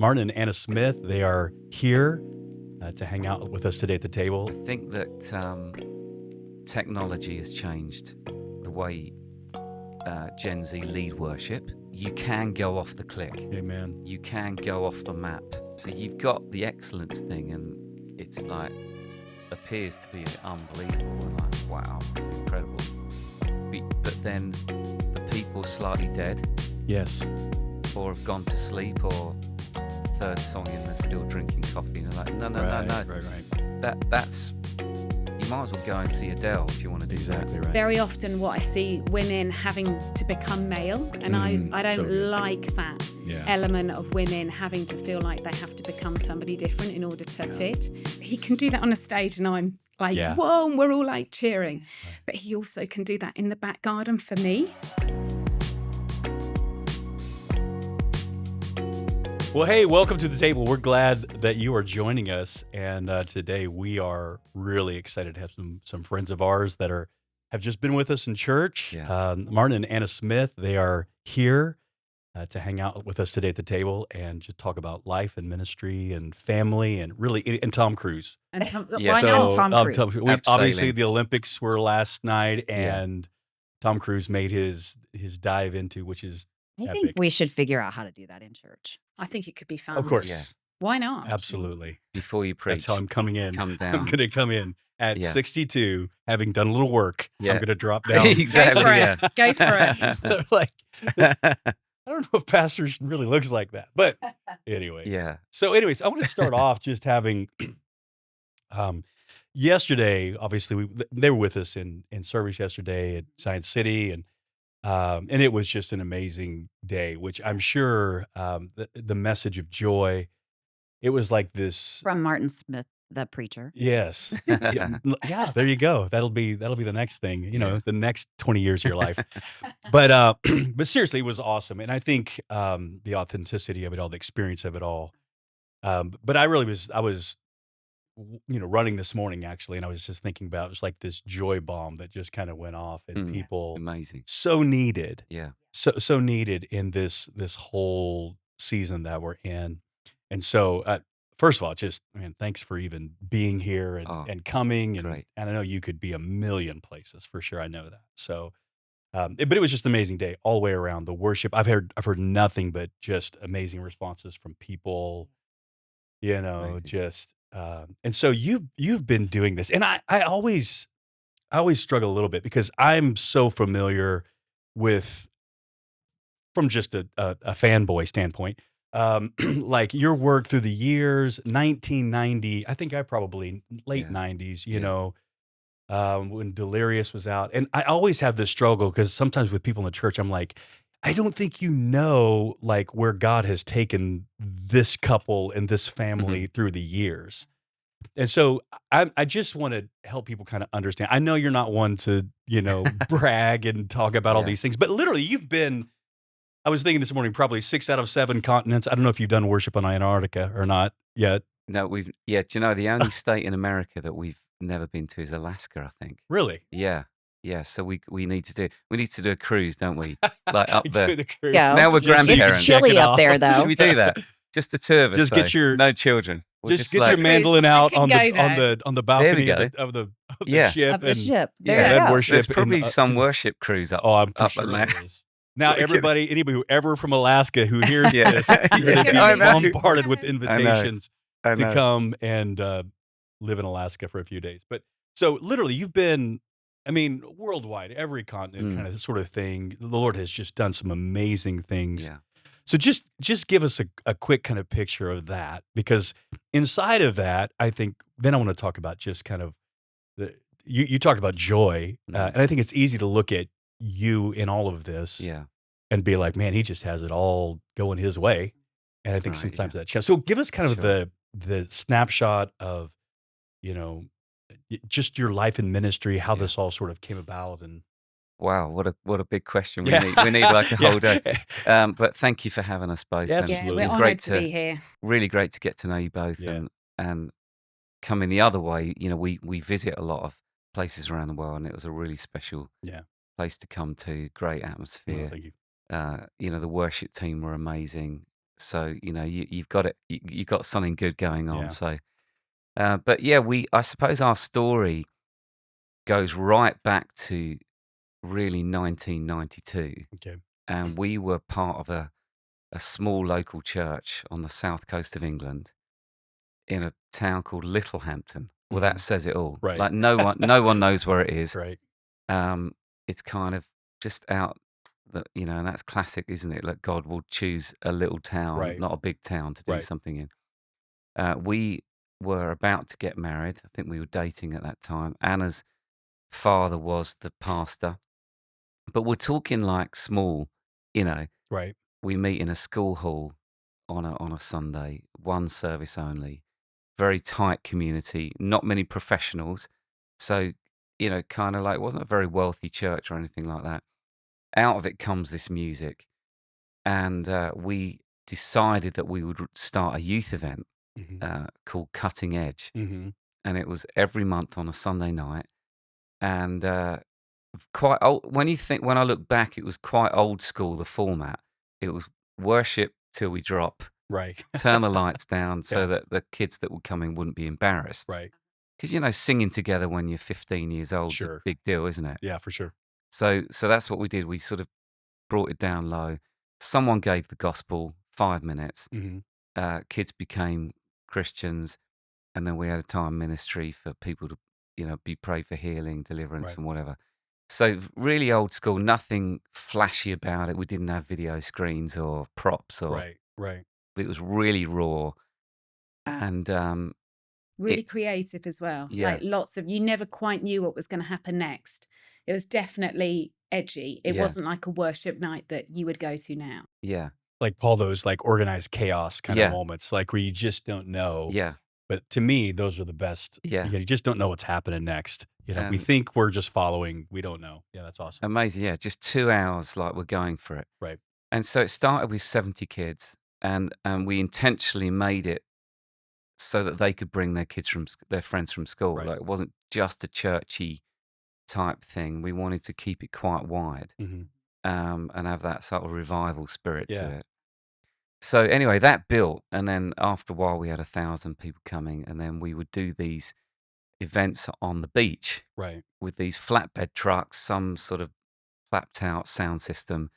Martin and Anna Smith, they are here to hang out with us today at the table. I think that technology has changed the way Gen Z lead worship. You can go off the click. Amen. You can go off the map. So you've got the excellence thing, and it's like appears to be unbelievable. We're like, wow, it's incredible. But then the people are slightly dead. Yes. Or have gone to sleep, or third song and they're still drinking coffee, and they're like, no. Right. That's you might as well go and see Adele if you want to do Exactly right. Very often what I see women having to become male, and I don't so good. like that element of women having to feel like they have to become somebody different in order to fit. He can do that on a stage and I'm like, whoa, and we're all like cheering. Right. But he also can do that in the back garden for me. Well, hey, welcome to the table. We're glad that you are joining us, and today we are really excited to have some friends of ours that have just been with us in church. Yeah. Martin and Anna Smith, they are here to hang out with us today at the table and just talk about life and ministry and family and Tom Cruise. And Yeah. why not Tom Cruise? Obviously, the Olympics were last night, Yeah. and Tom Cruise made his dive into, which is I epic. think we should figure out how to do that in church. I think it could be fun. Of course. Yeah. Why not? Absolutely. Before you preach, That's how I'm coming in. come down. I'm going to come in at Yeah. 62, having done a little work. Yeah. I'm going to drop down. Exactly. Go for Yeah. it. Go for it. They're like, I don't know if pastor really looks like that, but anyway. Yeah. So anyways, I want to start off just having, yesterday, obviously they were with us in service yesterday at Science City, and it was just an amazing day, which I'm sure the message of joy, it was like this. From Martin Smith, the preacher. Yes. Yeah, there you go. That'll be the next thing, the next 20 years of your life. But but seriously, it was awesome. And I think the authenticity of it all, the experience of it all. But I was running this morning actually, and I was just thinking about, it was like this joy bomb that just kind of went off, and people Amazing. so needed. Yeah. So needed in this whole season that we're in. And so first of all, just thanks for even being here and coming, and great. I know you could be a million places for sure. I know that. So but it was just an amazing day all the way around. The worship, I've heard nothing but just amazing responses from people, Amazing. just and so you've been doing this, and I always struggle a little bit because I'm so familiar with, from just a fanboy standpoint, like your work through the years, 1990, I think I probably late Yeah. 90s, Yeah. when Delirious was out. And I always have this struggle because sometimes with people in the church, I'm like, I don't think like where God has taken this couple and this family through the years. And so I just want to help people kind of understand. I know you're not one to, brag and talk about all Yeah. these things, but literally you've been, I was thinking this morning, probably 6 out of 7 continents. I don't know if you've done worship on Antarctica or not yet. No, do you know the only state in America that we've never been to is Alaska, I think. Really? Yeah. Yeah. So we need to do a cruise, don't we? Like up Do there. the cruise. Yeah. Now we're Just grandparents. It's check chilly it up off. there, though. Should we do that? Just the two of us. Just get though. your- no children. We'll Just get like, your mandolin out can on go the balcony go. of the Yeah. ship. Of the and ship. Yeah. There you then go. worship. There's probably and, some worship cruise up. Oh, I'm for up sure in there there. is. Now, We're anybody who ever from Alaska who hears Yeah. this, you're going to I be know. bombarded with invitations I to know. come and live in Alaska for a few days. But so literally, you've been, worldwide, every continent, kind of sort of thing. The Lord has just done some amazing things. Yeah. So just give us a quick kind of picture of that, because inside of that, I think then I want to talk about just kind of you talked about joy, and I think it's easy to look at you in all of this Yeah. and be like, man, he just has it all going his way. And I think Right, sometimes yeah. that changes. So give us kind of Sure. the snapshot of, just your life in ministry, how Yeah. this all sort of came about. And Wow, what a big question. We Yeah. need like a Yeah. whole day. But thank you for having us both. Yeah, and Yeah, it's absolutely. we're been honoured great to be here. really great to get to know you both, Yeah. and coming the other way. We visit a lot of places around the world, and it was a really special Yeah. place to come to. Great Well, atmosphere. thank you. The worship team were amazing. So you've got it. You've got something good going on. Yeah. So, but yeah, I suppose our story goes right back to really 1992, Okay. and we were part of a small local church on the south coast of England in a town called Littlehampton. Well, that says it all. Right. Like no one knows where it is. Right. It's kind of just out and that's classic, isn't it? Like God will choose a little town, Right. not a big town, to do Right. something in. We were about to get married. I think we were dating at that time. Anna's father was the pastor, but we're talking like small, Right. we meet in a school hall on a Sunday, one service only, very tight community, not many professionals. So, kind of like, it wasn't a very wealthy church or anything like that. Out of it comes this music. And we decided that we would start a youth event called Cutting Edge. Mm-hmm. And it was every month on a Sunday night. And quite old. When I look back, it was quite old school, the format. It was worship till we drop, Right. turn the lights down so Yeah. that the kids that would come in wouldn't be embarrassed. Right. Because, singing together when you're 15 years old is a Sure. big deal, isn't it? Yeah, for sure. So that's what we did. We sort of brought it down low. Someone gave the gospel 5 minutes. Mm-hmm. Kids became Christians. And then we had a time ministry for people to, be prayed for healing, deliverance, Right. and whatever. So really old school, nothing flashy about it. We didn't have video screens or props Right. Right. it was really raw. And Really creative as well. Yeah. Like you never quite knew what was going to happen next. It was definitely edgy. It Yeah. wasn't like a worship night that you would go to now. yeah, Like Paul, those like organized chaos kind Yeah. of moments, like where you just don't know. yeah, But to me, those are the best. Yeah. You just don't know what's happening next. We And- think we're just following. We don't know. Yeah, that's awesome. amazing. Yeah, just 2 hours, like we're going for it. Right. And so it started with 70 kids, and we intentionally made it so that they could bring their their friends from school. Right. Like it wasn't just a churchy type thing. We wanted to keep it quite wide, Mm-hmm. and have that sort of revival spirit to Yeah. it. So anyway, that built, and then after a while, we had 1,000 people coming, and then we would do these events on the beach Right. with these flatbed trucks, some sort of clapped out sound system.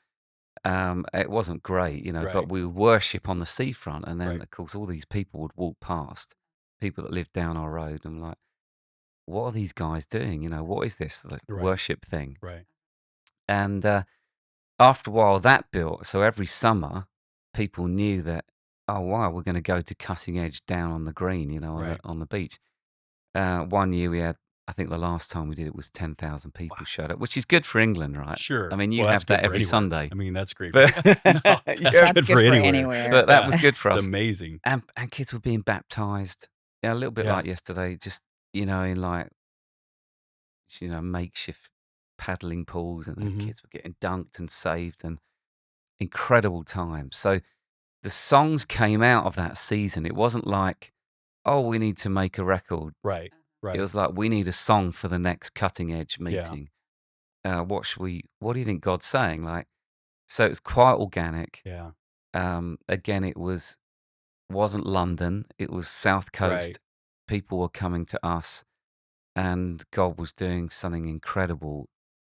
It wasn't great, Right. but we would worship on the seafront. And then, Right. of course, all these people would walk past, people that lived down our road. And I'm like, what are these guys doing? What is this Right. worship thing? Right. And after a while, that built. So every summer, people knew that, oh, wow, we're going to go to Cutting Edge down on the green, Right. on the beach. One year we had, I think the last time we did it was 10,000 people Wow. showed up, which is good for England, right? Sure. I mean, you Well, that's have good that for every anywhere. Sunday. I mean, that's great. But, No, that's Yeah. good for anywhere. But that Yeah. was good for It's us. amazing. And kids were being baptized. Yeah, a little bit Yeah. like yesterday, just, in like, makeshift paddling pools, and the Mhm. kids were getting dunked and saved, and incredible time. So the songs came out of that season. It wasn't like, oh, we need to make a record. Right. Right. It was like, we need a song for the next Cutting Edge Yeah. meeting. What do you think God's saying? Like, so it was quite organic. Yeah. Again, wasn't London. It was South Coast. Right. People were coming to us, and God was doing something incredible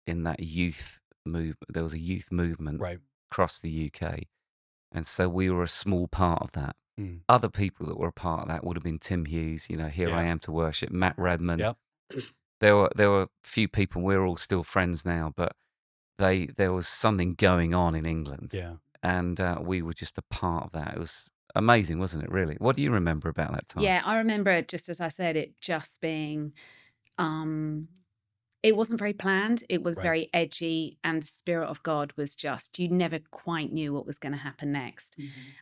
in that youth movement. There was a youth movement Right. across the UK. And so we were a small part of that. Mm. Other people that were a part of that would have been Tim Hughes, Here I Yeah. Am to Worship, Matt Redman. Yep. There were a few people, we're all still friends now, but there was something going on in England. Yeah. And we were just a part of that. It was amazing, wasn't it, really? What do you remember about that time? Yeah, I remember it, just as I said, it just being it wasn't very planned. It was Right. very edgy, and the Spirit of God was just, you never quite knew what was going to happen next.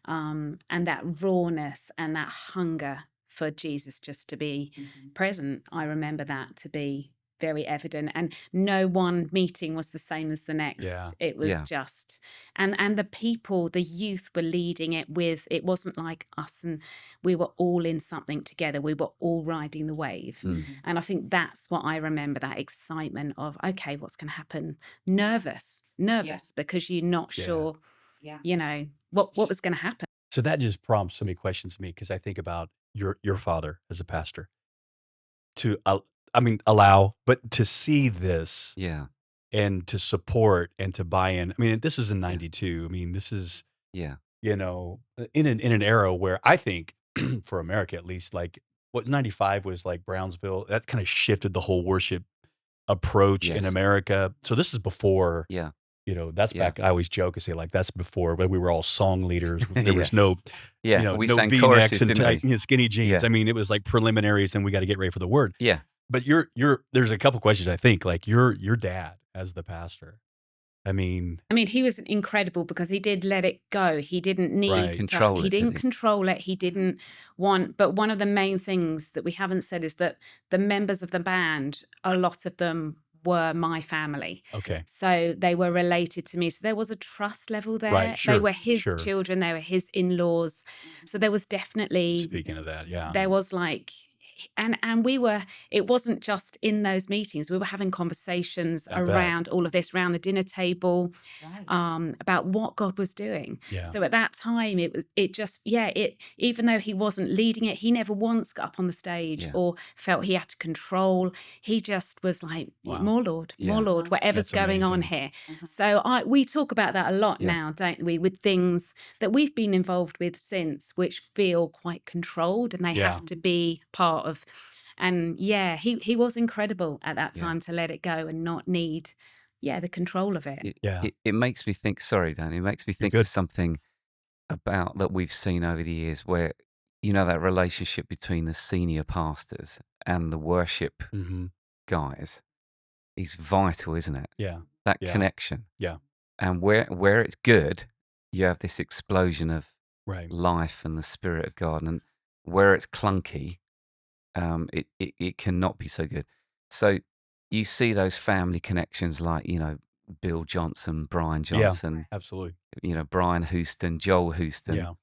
And that rawness and that hunger for Jesus just to be present, I remember that to be very evident. And no one meeting was the same as the next. Yeah. It was Yeah. just, and the people, the youth were leading it with, it wasn't like us and we were all in something together. We were all riding the wave. And I think that's what I remember, that excitement of, okay, what's going to happen? Nervous because you're not Yeah. sure, what was going to happen. So that just prompts so many questions to me because I think about your father as a pastor to, I mean, allow, but to see this Yeah. and to support and to buy in. I mean, this is in Yeah. '92. I mean, this is, Yeah. in an era where I think for America at least, like what '95 was like Brownsville, that kind of shifted the whole worship approach in Yes. America. So this is before, Yeah. that's Yeah. back. I always joke and say like that's before, but we were all song leaders. There Yeah. was no, Yeah. We no sang V-necks choruses, and didn't we? skinny jeans. Yeah. I mean, it was like preliminaries, and we got to get ready for the word. Yeah. But there's a couple questions I think, like your dad as the pastor. I mean, he was incredible because he did let it go. He didn't need Right. to, Control he it, did didn't he? control it. He didn't want, but one of the main things that we haven't said is that the members of the band, a lot of them were my family. okay, So they were related to me. So there was a trust level there. right, They sure, were his sure. children, they were his in-laws. So there was definitely, Speaking of that, yeah, there was like, and it wasn't just in those meetings. We were having conversations I bet. around all of this, around the dinner table, about what God was doing. Yeah, So at that time, even though he wasn't leading it, he never once got up on the stage Yeah. or felt he had to control. He just was like, Wow. more Lord, Yeah. more Lord, whatever's That's going on amazing. here. So we talk about that a lot Yeah. now, don't we, with things that we've been involved with since, which feel quite controlled and they Yeah. have to be part of. And yeah, he was incredible at that Yeah. time to let it go and not need, the control of it. Yeah. It makes me think, sorry, Dan, it makes me You're think of good. something about that we've seen over the years where, that relationship between the senior pastors and the worship hmm guys is vital, isn't it? Yeah, That Yeah. connection. Yeah. And where it's good, you have this explosion of right. life and the Spirit of God. And where it's clunky, it cannot be so good. So you see those family connections like, Bill Johnson, Brian Yeah, Johnson, absolutely. Brian Houston, Joel Houston. Yeah,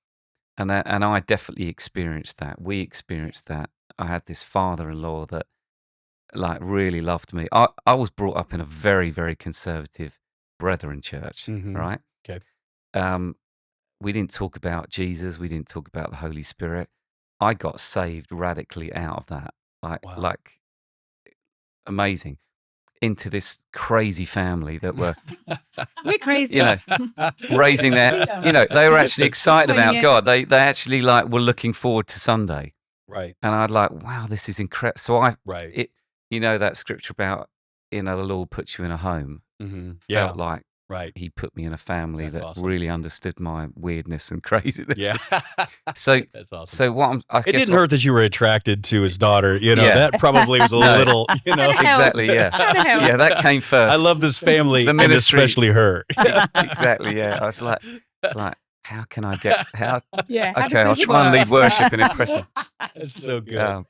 And I definitely experienced that. We experienced that. I had this father-in-law that like really loved me. I was brought up in a very, very conservative Brethren church, Mhm. right? Okay. We didn't talk about Jesus. We didn't talk about the Holy Spirit. I got saved radically out of that. Wow. Like amazing. Into this crazy family that were We're crazy. raising their, they were actually excited Oh, about yeah. God. They actually like were looking forward to Sunday. right. And I'd like, wow, this is incredible. So Right. that scripture about, the Lord puts you in a home. hmm Yeah. Felt like Right. he put me in a family That's that awesome. really understood my weirdness and craziness. Yeah. So, That's awesome. so what I It guess didn't hurt that you were attracted to his daughter. Yeah. That probably was a No. little, That helps. exactly, yeah, That helps. yeah, that came first. I love this family, The and ministry. especially her. Exactly, yeah. I was like, how can I get how? Yeah. how does Okay, I'll this try and work? lead worship and impress him. That's so good.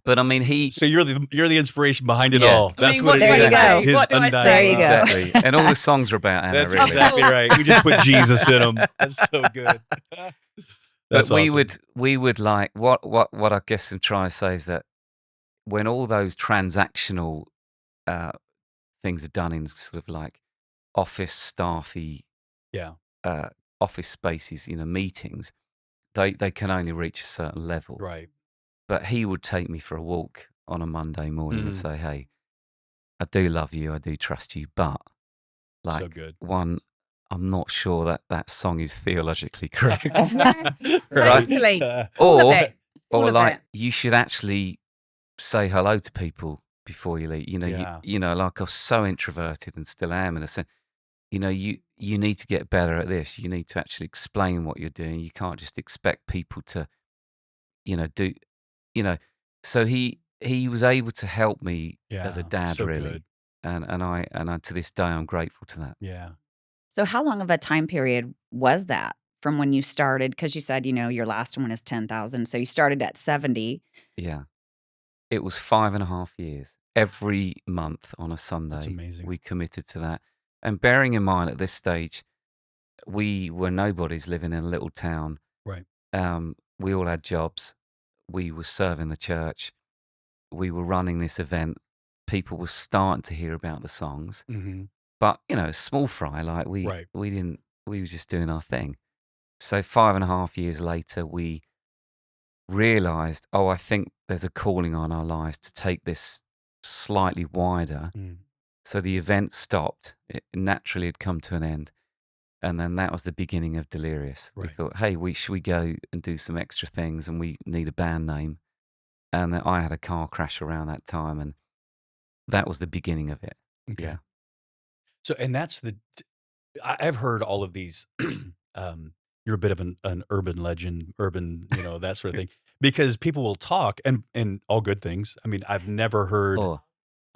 But I mean, he So you're the inspiration behind it Yeah. all. I That's mean, what what it do is. I say? His What do I undying say? There you love. go. exactly, and all the songs are about Anna. That's Really, exactly right. We just put Jesus in them. That's so good. but That's we awesome. would like what I guess I'm trying to say is that when all those transactional things are done in sort of like office staffy Yeah. office spaces, meetings, they can only reach a certain level. Right. But he would take me for a walk on a Monday morning and Mm. say, "Hey, I do love you, I do trust you, but like So good. one, I'm not sure that song is theologically correct." Right. Totally. All of or it. All or of like it. you should actually say hello to people before you leave. Yeah. Like I was so introverted and still am in a sense. You need to get better at this. You need to actually explain what you're doing. You can't just expect people to, do, So he was able to help me as a Yeah. dad, So really, good. and I to this day I'm grateful to that. Yeah. So how long of a time period was that from when you started? Because you said, your last one is 10,000. So you started at 70. Yeah, it was 5.5 years. Every month on a That's Sunday, amazing. we committed to that. And bearing in mind at this stage, we were nobodies living in a little town. Right. We all had jobs. We were serving the church. We were running this event. People were starting to hear about the songs, hmm but small fry. Like Right. we were just doing our thing. So 5.5 years later, we realized, I think there's a calling on our lives to take this slightly wider. Mm. So the event stopped. It naturally had come to an end. And then that was the beginning of Delirious. We Right. thought, hey, should we go and do some extra things? And we need a band name. And then I had a car crash around that time. And that was the beginning of it. Okay. Yeah. So, and I've heard all of these. You're a bit of an urban legend, that sort of thing, because people will talk and all good things. I mean, I've never heard. Oh,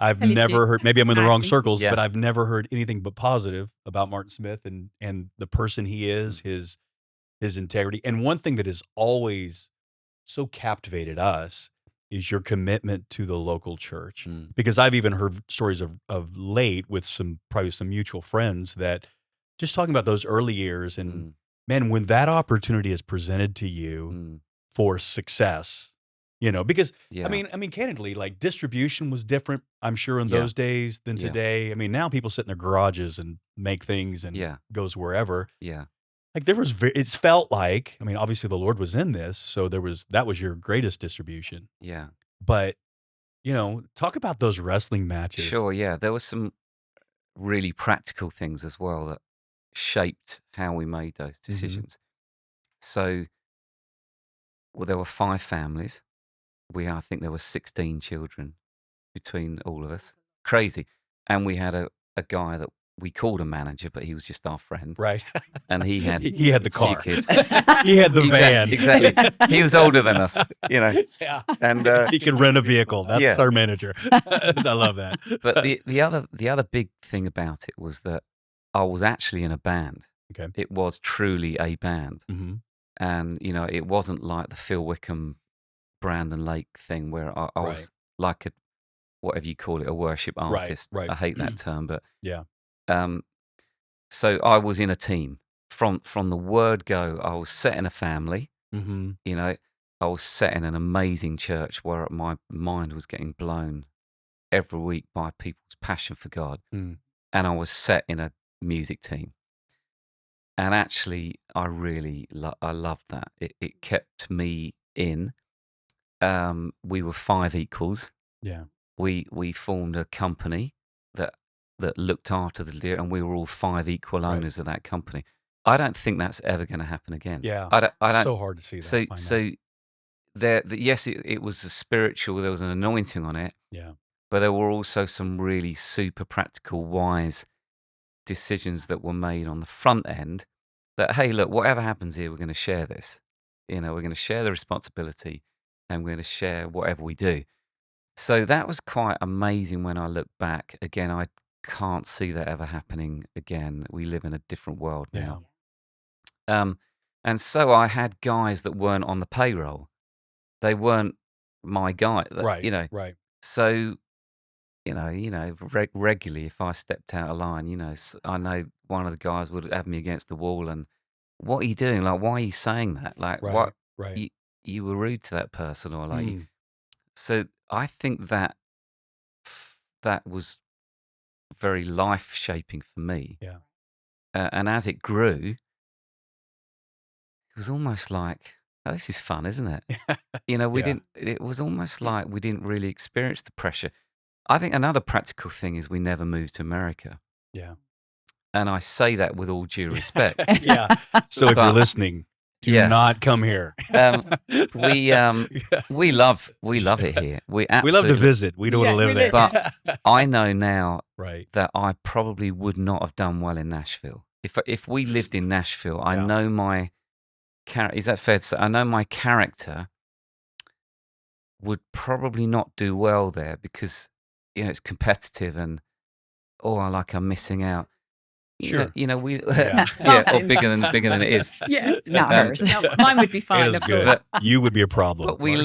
I've Tell you never heard. Maybe I'm in the wrong Nice. circles, Yeah. but I've never heard anything but positive about Martin Smith and the person he is, his integrity. And one thing that has always so captivated us is your commitment to the local church. mm, Because I've even heard stories of late with probably some mutual friends that just talking about those early years and mm, man, when that opportunity is presented to you mm. for success, because Yeah. I mean, candidly, like distribution was different, I'm sure in Yeah. those days than Yeah. today. I mean, now people sit in their garages and make things and Yeah. goes wherever. Yeah. Like it's felt like, I mean, obviously the Lord was in this, so that was your greatest distribution. Yeah. But, talk about those wrestling matches. Sure. Yeah. There were some really practical things as well that shaped how we made those decisions. So, there were 5 families. I think there were 16 children between all of us. Crazy. And we had a guy that we called a manager, but he was just our friend. Right. And he had he had the a few car. kids. He had the van. Exactly. He was older than us, Yeah. And He could rent a vehicle. That's Yeah. our manager. I love that. but the other big thing about it was that I was actually in a band. Okay. It was truly a band. Mm-hmm. And, it wasn't like the Phil Wickham, Brandon Lake thing where I Right. was like whatever you call it, a worship artist. right. I hate that term, but Yeah. so I was in a team. From the word go, I was set in a family. Mm-hmm. I was set in an amazing church where my mind was getting blown every week by people's passion for God. Mm. And I was set in a music team. And actually, I really I loved that. It kept me in. We were 5 equals. Yeah. We formed a company that looked after the Delirious, and we were all 5 equal Right. owners of that company. I don't think that's ever going to happen again. Yeah. I don't. So hard to see that. So find so yes, it was a spiritual. There was an anointing on it, Yeah. but there were also some really super practical, wise decisions that were made on the front end. That hey, look, whatever happens here, we're going to share this. We're going to share the responsibility, and we're going to share whatever we do. So that was quite amazing when I look back. Again, I can't see that ever happening again. We live in a different world Yeah. now. And so I had guys that weren't on the payroll. They weren't my guy. Right. Right. So, regularly, if I stepped out of line, I know one of the guys would have me against the wall and, what are you doing? Like, why are you saying that? Like, Right. what? Right. You were rude to that person, or like. Mm. So I think that was very life shaping for me. Yeah. And as it grew, it was almost like, oh, this is fun, isn't it? We Yeah. didn't. It was almost like we didn't really experience the pressure. I think another practical thing is we never moved to America, Yeah. and I say that with all due respect. Yeah. So if you're But- listening, do Yeah. not come here. We love it here. We We absolutely love to visit. We don't Yeah, want to we live there. But I know now right. that I probably would not have done well in Nashville. If we lived in Nashville, I Yeah. know my character. Is that fair to say? I know my character would probably not do well there because it's competitive and I'm missing out. Sure. We Yeah. or bigger than it is. Yeah. Not Um, hers. No, mine would be It fine, is of good. course. You would be a problem. But we Mark.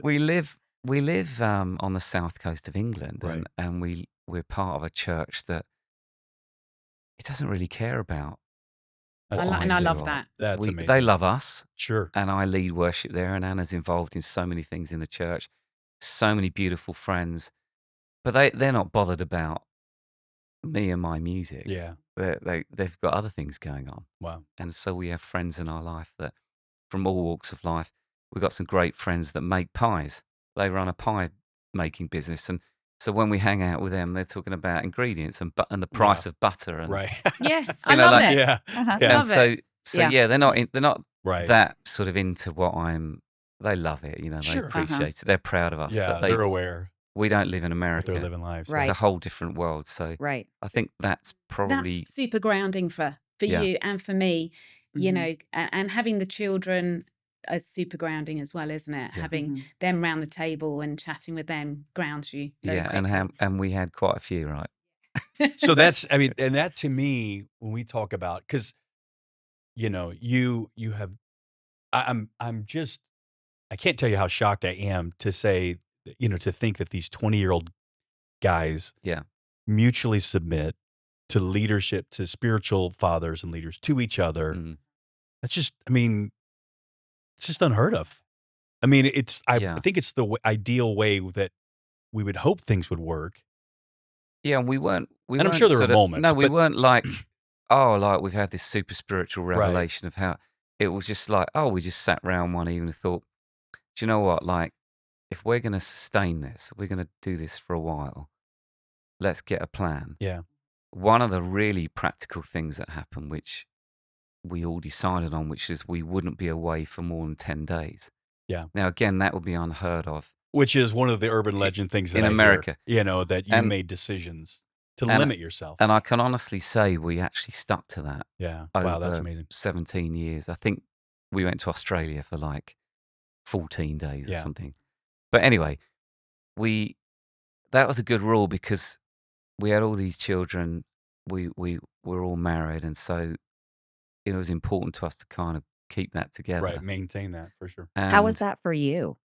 live, we live on the south coast of England, Right. and we're part of a church that it doesn't really care about. That's what And I do. love that. That's amazing. They love us, Sure. and I lead worship there, and Anna's involved in so many things in the church, so many beautiful friends, but they're not bothered about me and my music. Yeah. they've got other things going on. Wow. And so we have friends in our life that, from all walks of life, we've got some great friends that make pies. They run a pie making business. And so when we hang out with them, they're talking about ingredients and the Yeah. price of butter. And, Right. Yeah, I you know, love like, it. Yeah. Uh-huh. Yeah. and Love it. so Yeah. yeah, they're not Right. that sort of into what they love it, they Sure. appreciate it. They're proud of us, Yeah. but They're aware we don't live in that they're America. living lives. Right. It's a whole different world. So Right. I think that's probably, That's super grounding for Yeah. you and for me, you Mhm. know, and having the children is super grounding as well, isn't it? Yeah. Having Mhm. them round the table and chatting with them grounds you very yeah, quickly. and we had quite a few, right? So that's, I mean, and that to me, when we talk about, because you have, I'm just, I can't tell you how shocked I am to say, to think that these 20-year-old guys Yeah. mutually submit to leadership, to spiritual fathers and leaders, to each other. Mm. That's just, I mean, it's just unheard of. I mean, I Yeah. think it's the ideal way that we would hope things would work. Yeah, and we weren't And I'm sure there were sort of, moments, no, we but weren't like, oh, like we've had this super spiritual right, revelation of how it was just like, oh, we just sat round one evening and thought, do you know what? Like, if we're going to sustain this, we're going to do this for a while, let's get a plan. yeah, One of the really practical things that happened, which we all decided on, which is we wouldn't be away for more than 10 days. yeah. Now, again, that would be unheard of Which is one of the urban i- legend things that in I hear, America. that you And made decisions to and limit yourself. and I can honestly say we actually stuck to that Yeah. Wow, that's over amazing. 17 years. I think we went to Australia for like 14 days or Yeah. something. But anyway, that was a good rule because we had all these children. We were all married, and so it was important to us to kind of keep that Right. together. Maintain that for sure. How was And that for you?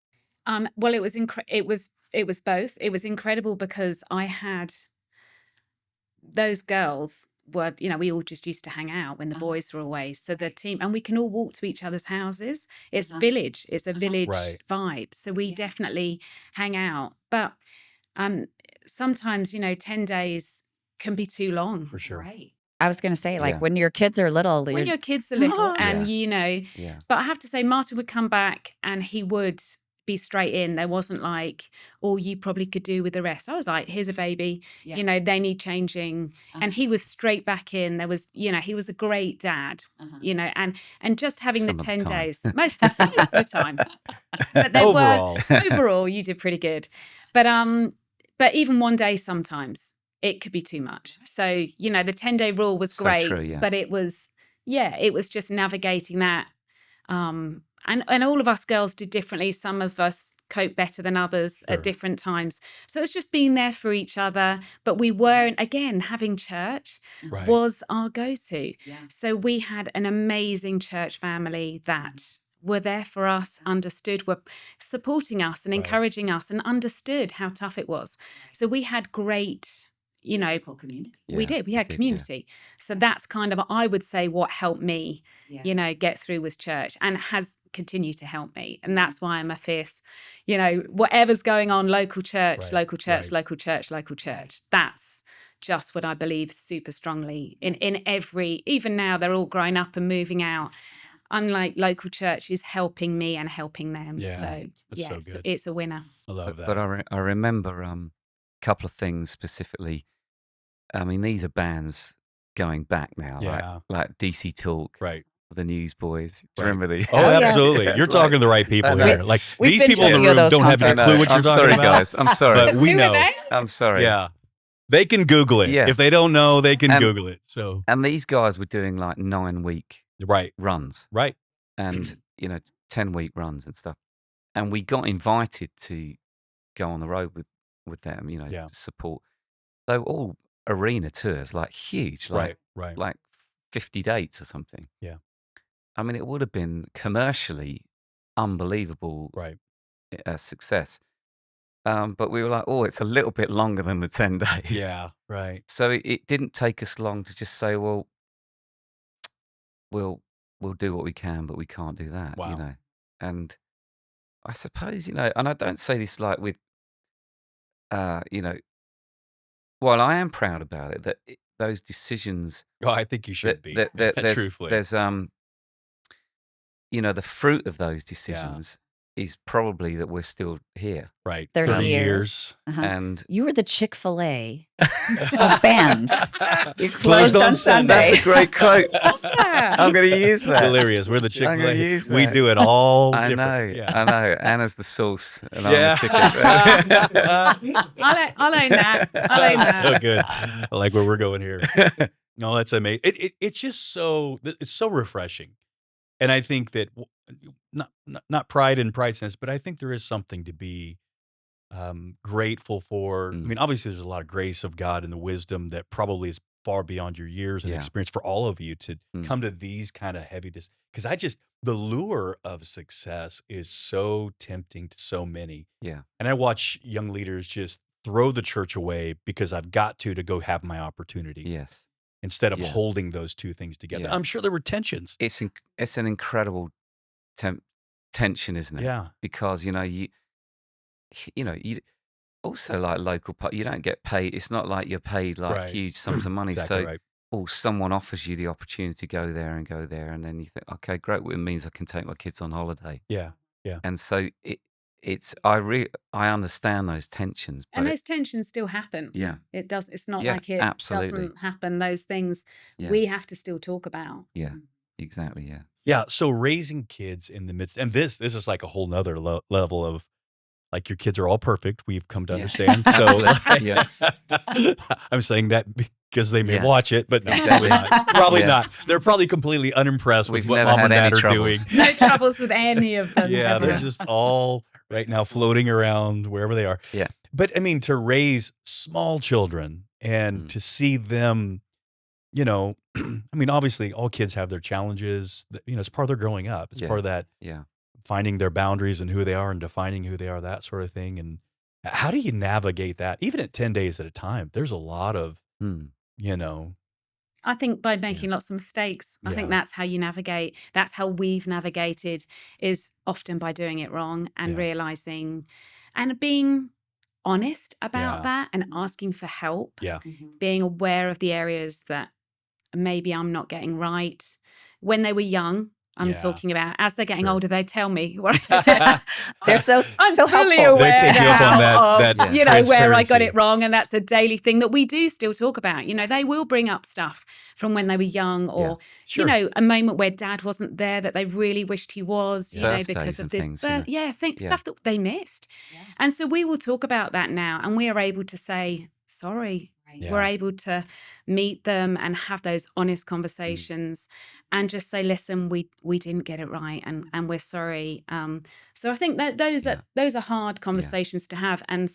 Well, it was it was both. It was incredible because I had those girls were, we all just used to hang out when the boys were away. So the team, and we can all walk to each other's houses. It's village, it's a village Right. vibe. So we definitely hang out. But sometimes, 10 days can be too long. For sure. I was going to say, like, yeah, when your kids are little, When you're your kids are little, yeah, and yeah, but I have to say, Martin would come back and he would be straight in. There wasn't like, oh, you probably could do with the rest. I was like, here's a baby, they need changing. And he was straight back in. There was, he was a great dad, and just having the some of the 10 time. days, most of the time. But they Overall. overall, you did pretty good. But even one day sometimes it could be too much. So, the 10-day rule was So great, true, yeah. but it was just navigating that. And all of us girls did differently. Some of us cope better than others Sure. at different times. So it's just being there for each other. But we weren't, again, having church Right. was our go-to. So we had an amazing church family that were there for us, understood, were supporting us and Right. encouraging us, and understood how tough it was. So we had great, community. we Yeah, did. We we had did, yeah. community. So that's kind of, I would say, what helped me, get through was church, and has continued to help me. And that's why I'm a fierce, whatever's going on, local church, Right. local church, Right. local church, local church. That's just what I believe super strongly in every, even now they're all grown up and moving out. I'm like, local church is helping me and helping them. Yeah, So that's so good. it's a winner. I love that. But I remember a couple of things specifically. I mean, these are bands going back now, Yeah. like DC Talk, Right. the Newsboys. Do you Right. remember the? Oh, Oh, yes. absolutely. Yeah, You're like- talking to the right people I know. here. Like We've these been people to in a the few of room those don't have any concerts. clue what you're I'm talking sorry, about. guys. I'm sorry. But we Who know. are they? I'm sorry. Yeah. They can Google it. Yeah. If they don't know, they can And- Google it. So And these guys were doing like 9-week right. runs Right. and 10-week runs and stuff. And we got invited to go on the road with them, Yeah. to support. They were all arena tours, like huge, like Right. like 50 dates or something. Yeah. I mean, it would have been commercially unbelievable Right. success. But we were like, oh, it's a little bit longer than the 10 days. Yeah. Right. So it didn't take us long to just say, well, we'll do what we can, but we can't do that, Wow. And I suppose, and I don't say this like with, well, I am proud about it that those decisions Oh, I think you should be. Truthfully. there's the fruit of those Yeah. decisions is probably that we're still here. Right. 30 30 years. years. Uh-huh. And You were the Chick-fil-A of bands. You Closed closed on on Sunday. that's Sunday. a great quote. Yeah. I'm going to use that. Delirious. We're the I'm gonna Chick-fil-A. use We that. do it all I different. know. Yeah. I know. Anna's the sauce, and Yeah. I'm the chicken. I'll own that. I'll own that. So good. I like where we're going here. No, that's amazing. It's just it's so refreshing. And I think that not pride in pride sense, but I think there is something to be grateful for. I Mm. mean, obviously there's a lot of grace of God and the wisdom that probably is far beyond your years and Yeah. experience for all of you to Mm. come to these kind of heavy because the lure of success is so tempting to so many. Yeah. And I watch young leaders just throw the church away because I've got to go have my opportunity Yes. instead of Yeah. holding those two things together. Yeah. I'm sure there were tensions. It's an incredible tension, isn't it? Yeah. Because you also like local. You don't get paid. It's not like you're paid like Right. huge sums of money. Exactly So, right. someone offers you the opportunity to go there, and then you think, okay, great. Well, it means I can take my kids on holiday. Yeah. Yeah. And so I understand those tensions, And but those tensions still happen. yeah, It's not Yeah, like it absolutely. doesn't happen. Those things yeah, we have to still talk about. yeah, exactly, yeah, Yeah. So raising kids in the midst, and this is like a whole nother level of like your kids are all perfect. We've come to Yeah. understand. So Absolutely. Yeah. I'm saying that because they may Yeah. watch it, but no, Exactly. probably not. Probably Yeah. not. They're probably completely unimpressed with We've what never mom had and dad any are troubles. doing. No troubles with any of them. Yeah, ever. they're just all right now floating around wherever they are. Yeah. But I mean, to raise small children and Mm. to see them, I mean, obviously all kids have their challenges. It's part of their growing up. It's Yeah. part of that Yeah. finding their boundaries and who they are and defining who they are, that sort of thing. And how do you navigate that? Even at 10 days at a time, there's a lot of, Mm. I think by making lots of mistakes. I think Yeah. that's how you navigate. That's how we've navigated, is often by doing it wrong and Yeah. realizing and being honest about Yeah. that and asking for help. Yeah. Being aware of the areas that maybe I'm not getting right. When they were young, I'm Yeah. talking about. As they're getting Sure. older, they tell me what They're so I'm so fully helpful. aware They take you up on now of, that where I got transparency. it wrong, and that's a daily thing that we do still talk about. They will bring up stuff from when they were young, or Sure. a moment where dad wasn't there that they really wished he was, Birthdays because of and this. things, Yeah, Yeah. stuff that they missed, and so we will talk about that now, and we are able to say sorry. Yeah. We're able to meet them and have those honest conversations and just say, listen, we didn't get it right, and we're sorry. So I think that those are hard conversations to have, and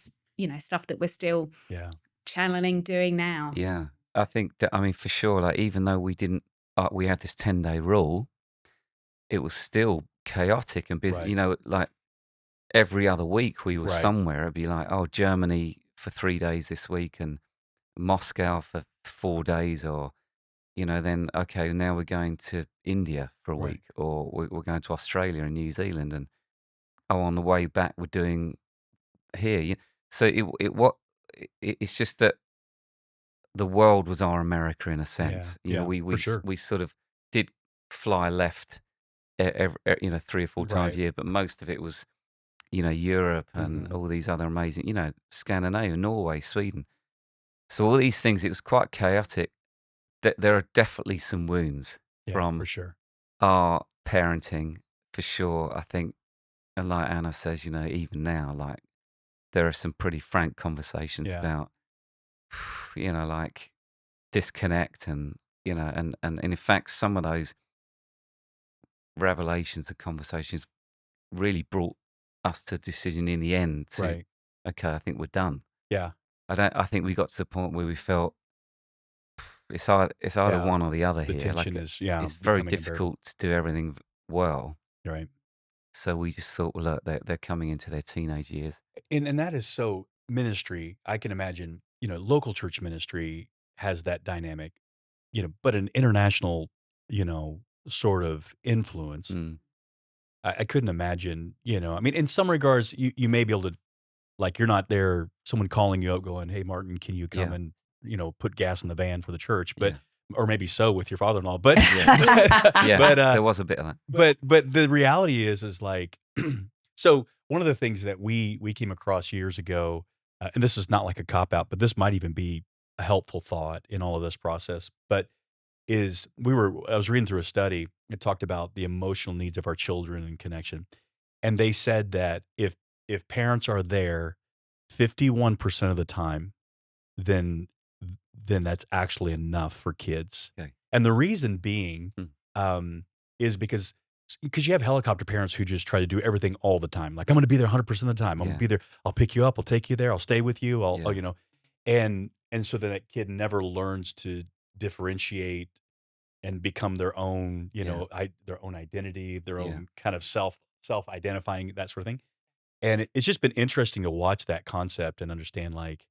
stuff that we're still Yeah. channeling doing now. Yeah. I think that, for sure, like, even though we didn't, we had this 10-day rule, it was still chaotic and busy. Right. Like every other week we were Right. somewhere. It'd be like, Germany for 3 days this week and Moscow for 4 days, or, then, okay, now we're going to India for a Right. week, or we're going to Australia and New Zealand. And, on the way back, we're doing here. So it's just that the world was our America in a sense. Yeah, We for sure. we sort of did fly left, every, 3 or 4 times Right. a year, but most of it was, Europe and Mhm. all these other amazing, Scandinavia, Norway, Sweden. So all these things, it was quite chaotic. There are definitely some wounds Yeah, from for sure. our parenting, for sure. I think, and like Anna says, even now, like, there are some pretty frank conversations Yeah. about, like, disconnect and, and in fact, some of those revelations and conversations really brought us to a decision in the end to, Right. okay, I think we're done. Yeah. I think we got to the point where we felt it's either Yeah. one or the other The here. Like, tension is, it's very becoming difficult to do everything well. Right. So we just thought, well, look, they're coming into their teenage years. And that is so ministry. I can imagine, local church ministry has that dynamic, but an international, sort of influence. Mm. I couldn't imagine, I mean, in some regards, you may be able to, like, you're not there, someone calling you up going, hey, Martin, can you come Yeah. and put gas in the van for the church, but Yeah. or maybe so with your father-in-law, but Yeah, but there was a bit of that. but the reality is like, so one of the things that we came across years ago, and this is not like a cop out, but this might even be a helpful thought in all of this process, but I was reading through a study that talked about the emotional needs of our children and connection, and they said that if parents are there 51% of the time, then that's actually enough for kids. Okay. And the reason being Hmm. is because you have helicopter parents who just try to do everything all the time. Like, I'm going to be there 100% of the time. I'm going to be there. I'll pick you up. I'll take you there. I'll stay with you. I'll and so then that kid never learns to differentiate and become their own, their own identity, their Yeah. own kind of self-identifying, that sort of thing. And it's just been interesting to watch that concept and understand, like,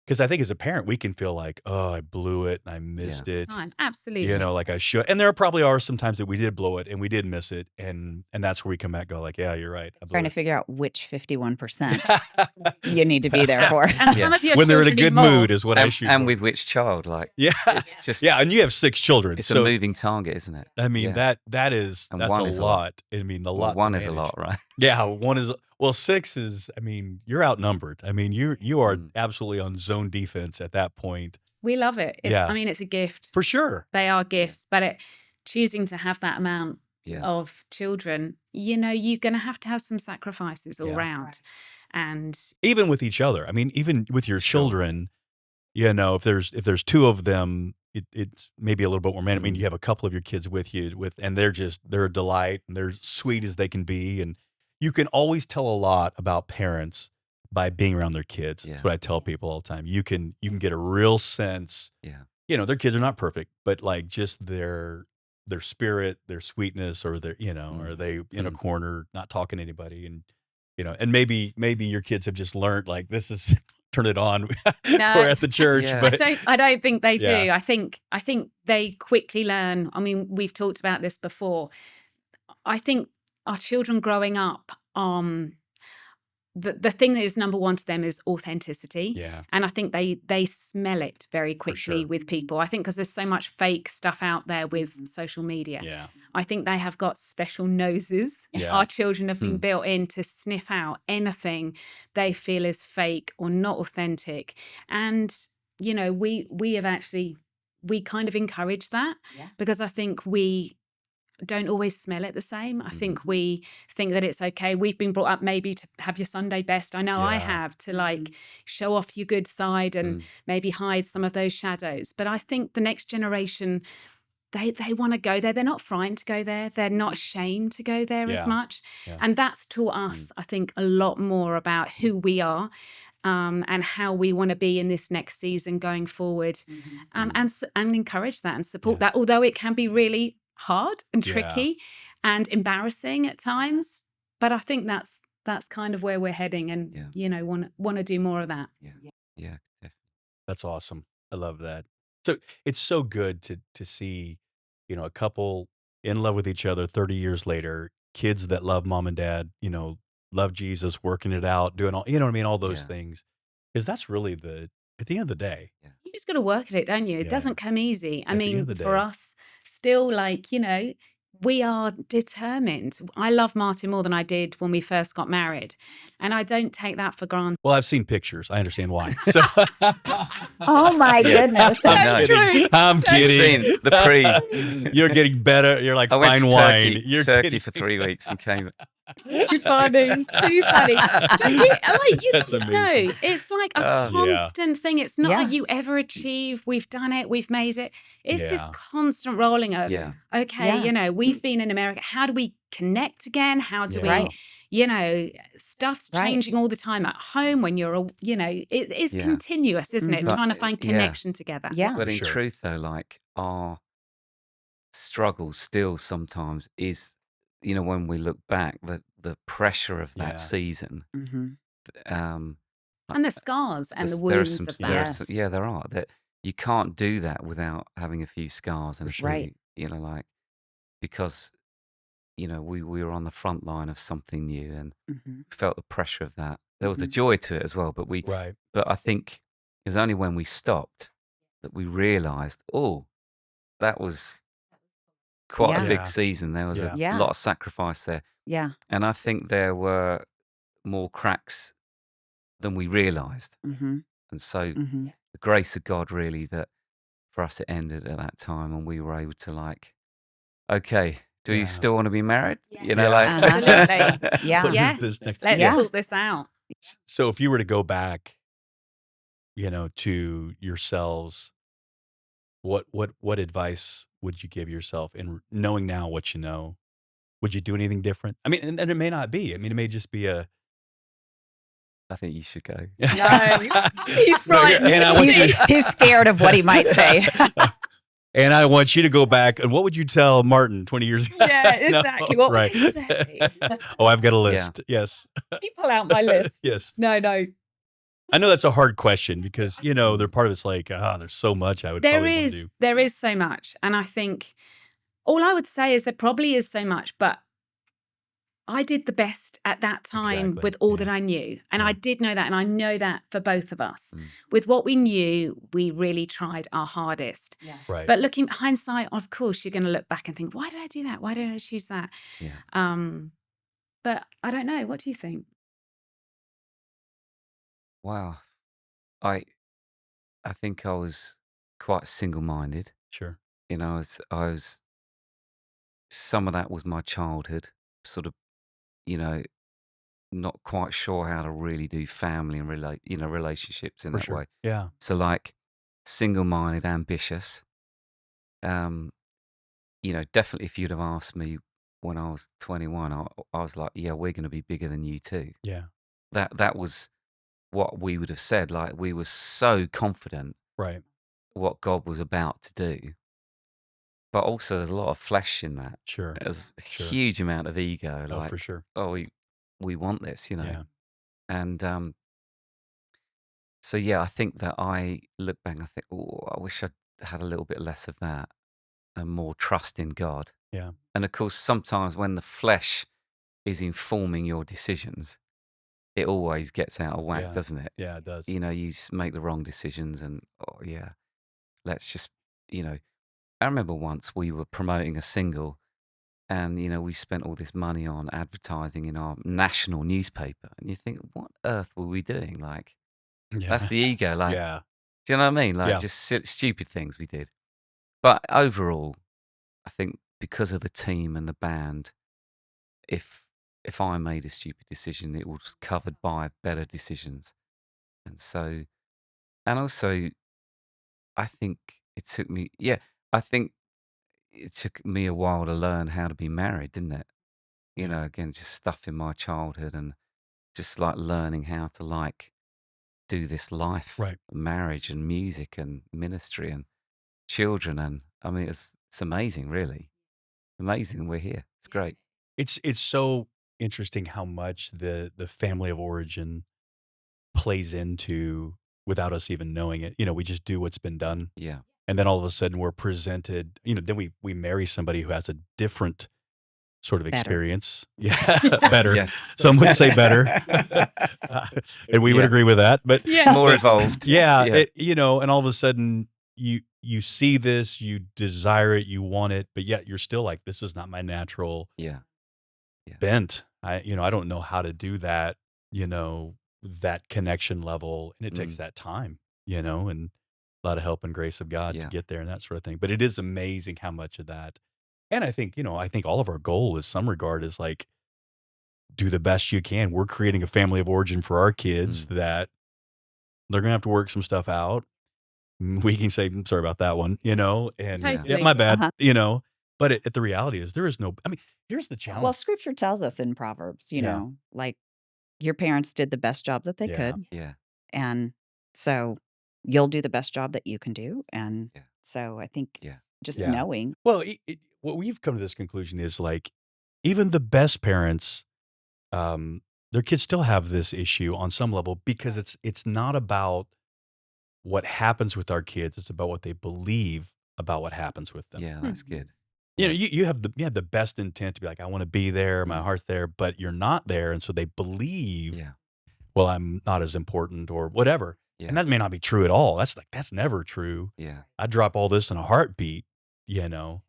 because I think as a parent, we can feel like, oh, I blew it and I missed it. Fine. Absolutely. Like I should. And there probably are some times that we did blow it and we did miss it. And that's where we come back and go like, yeah, you're right. I blew Trying to it. figure out which 51% you need to be there for. And some of your When they're in a children need good more. mood is what I And, shoot and for. with which child? Like, Yeah. it's just Yeah. And you have 6 children. it's so a moving target, isn't it? I mean, Yeah. that's And a one is a lot. lot. I mean, Well, one is a lot, right? Yeah, 1 is, well, 6 is, I mean, you're outnumbered. I mean, you are Mm. absolutely on zone defense at that point. We love it. Yeah. I mean, it's a gift. For sure. They are gifts, but choosing to have that amount Yeah. of children, you're going to have some sacrifices all Yeah. round. And Even with each other. I mean, even with your Sure. children, if there's 2 of them, it's maybe a little bit more man. I mean, Mm. you have a couple of your kids with you and they're a delight and they're sweet as they can be. And you can always tell a lot about parents by being around their kids. That's Yeah. what I tell people all the time. You can get a real sense. Yeah. Their kids are not perfect, but like just their spirit, their sweetness, or their, are they in a corner not talking to anybody, and and maybe your kids have just learned like this is turn it on. No. We're at the church, Yeah. but I don't think they do. Yeah. I think they quickly learn. I mean, we've talked about this before. I think our children growing up, the thing that is number one to them is authenticity. yeah, And I think they smell it very quickly sure. with people. I think because there's so much fake stuff out there with social media. yeah, I think they have got special noses. Yeah. Our children have been Hmm. built in to sniff out anything they feel is fake or not authentic. And, we have actually, we kind of encourage that Yeah. because I think we don't always smell it the same. I Mhm. think we think that it's okay. We've been brought up maybe to have your Sunday best. I know I Yeah. have, to like show off your good side and Mm. maybe hide some of those shadows. But I think the next generation, they want to go there. They're not frightened to go there. They're not ashamed to go there Yeah. as much. Yeah. And that's taught us, I think, a lot more about who we are and how we want to be in this next season going forward. And encourage that and support Yeah. that, although it can be really hard and Yeah. tricky and embarrassing at times. But I think that's kind of where we're heading, and Yeah. want to do more of that. Yeah, definitely. That's awesome. I love that. So it's so good to see, a couple in love with each other 30 years later, kids that love mom and dad, love Jesus, working it out, doing all, what I mean, all those Yeah. things. Because that's really at the end of the day. You just got to work at it, don't you? It Yeah. doesn't come easy. I At the end mean, of the for day. us, still, like, we are determined. I love Martin more than I did when we first got married. And I don't take that for granted. Well, I've seen pictures. I understand why. So Oh my goodness. I'm No. kidding. I'm So kidding. Seen the You're getting better. You're like I went fine to wine. Turkey, You're Turkey kidding. for 3 weeks and came. Too funny. Too funny. But you That's guys amazing. know, it's like a Yeah. constant thing. It's not Yeah. like you ever achieve, we've done it, we've made it. It's this Yeah. constant rolling of, Yeah. okay, Yeah. we've been in America. How do we connect again? How do Yeah. we, stuff's Right. changing all the time at home when you're, it's Yeah. continuous, isn't it? Mhm. Trying to find Yeah. connection together. Yeah. But For in sure. truth, though, like our struggle still sometimes is, when we look back, the pressure of that Yeah. season. hmm Um, And the scars and the there are wounds some, of there that. are some, Yes. yeah, there are that you can't do that without having a few scars and For a sure. Right. few, because we were on the front line of something new and hmm felt the pressure of that. There was the Mhm. joy to it as well, but Right. I think it was only when we stopped that we realised, oh, that was quite a Yeah. big Yeah. season. There was a Yeah. lot of sacrifice there. Yeah. And I think there were more cracks than we realised. Mm-hmm. And so Mm-hmm. the grace of God, really, that for us it ended at that time and we were able to, like, okay, do you Yeah. still want to be married? You know, Yeah. like, Absolutely. Yeah. What Yeah. is this next? Let's Yeah. sort this out. So if you were to go back, to yourselves, what advice would you give yourself in knowing now what you know? Would you do anything different? I mean, and it may not be. I mean, it may just be a. I think you should go. No, he's frightened. And I want you. He's scared of what he might say. And I want you to go back. And what would you tell Martin 20 years ago? Yeah, exactly. What would right. you say? Oh, I've got a list. Yes. You pull out my list. Yes. No. I know that's a hard question because, they're part of it's like, there's so much I would probably want to do. There is so much. And I think all I would say is there probably is so much, but I did the best at that time Exactly. with all Yeah. that I knew. And Yeah. I did know that. And I know that for both of us. Mm. With what we knew, we really tried our hardest. Right. But looking hindsight, of course, you're going to look back and think, why did I do that? Why did I choose that? Yeah. But I don't know. What do you think? Wow. I think I was quite single-minded. Sure. I was some of that was my childhood, sort of, not quite sure how to really do family and relationships in For that sure. way. Yeah. So, like, single-minded, ambitious. Definitely if you'd have asked me when I was 21, I was like, yeah, we're going to be bigger than you too. Yeah. That was what we would have said. Like, we were so confident Right. what God was about to do. But also there's a lot of flesh in that. Sure. There's a Sure. huge amount of ego. Oh, Like, for sure. oh, we want this, Yeah. And so, yeah, I think that I look back and I think, oh, I wish I'd had a little bit less of that and more trust in God. Yeah. And of course, sometimes when the flesh is informing your decisions, it always gets out of whack, Yeah. doesn't it? Yeah, it does. You make the wrong decisions and, oh, yeah, let's just, I remember once we were promoting a single and, we spent all this money on advertising in our national newspaper. And you think, what earth were we doing? Like, Yeah. that's the ego. Like, Yeah. do you know what I mean? Like, Yeah. just stupid things we did. But overall, I think because of the team and the band, if I made a stupid decision, it was covered by better decisions. And so, and also, I think it took me, I think it took me a while to learn how to be married, didn't it? Yeah. Again, just stuff in my childhood and just like learning how to like do this life, Right. marriage and music and ministry and children. And I mean, it's amazing, really. Amazing. We're here. It's great. It's so interesting how much the family of origin plays into without us even knowing it. We just do what's been done. Yeah. And then all of a sudden we're presented, then we marry somebody who has a different sort of Better. experience. Yeah. Better. Yes. Some would say better. And we would Yeah. agree with that. But Yeah. More evolved. yeah, Yeah. and all of a sudden you see this, you desire it, you want it, but yet you're still like, this is not my natural Yeah. bent. I don't know how to do that, that connection level. And it takes Mm. that time, and a lot of help and grace of God to Yeah. get there and that sort of thing. But it is amazing how much of that. And I think, I think all of our goal in some regard is like, do the best you can. We're creating a family of origin for our kids that they're going to have to work some stuff out. We can say, sorry about that one, and Totally. yeah, my bad, Uh-huh. but the reality is there is no, I mean, here's the challenge. Well, scripture tells us in Proverbs, Yeah. like your parents did the best job that they Yeah. could. Yeah. And so you'll do the best job that you can do. And Yeah. so I think Yeah. just Yeah. knowing. Well, what we've come to this conclusion is like, even the best parents, their kids still have this issue on some level because it's not about what happens with our kids. It's about what they believe about what happens with them. Yeah. That's good. You have the best intent to be like, I want to be there, my heart's there, but you're not there, and so they believe, Yeah. well, I'm not as important or whatever. Yeah. And that may not be true at all. That's never true. Yeah. I'd drop all this in a heartbeat, you know,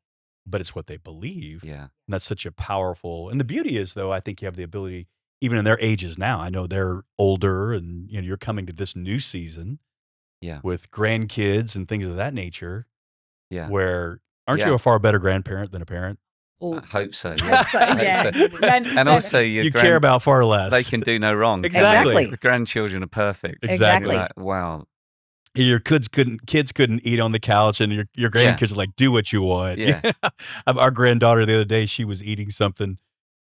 but it's what they believe. Yeah. And that's such a powerful, and the beauty is though, I think you have the ability, even in their ages now, I know they're older and, you know, you're coming to this new season Yeah. with grandkids and things of that nature Yeah. where aren't Yeah. you a far better grandparent than a parent? I hope so. Yeah. So, yeah. And also, your You care about far less. they can do no wrong. Exactly. The grandchildren are perfect. Exactly. Like, wow. Your kids couldn't eat on the couch, and your grandkids are like, do what you want. Yeah. Our granddaughter the other day, she was eating something,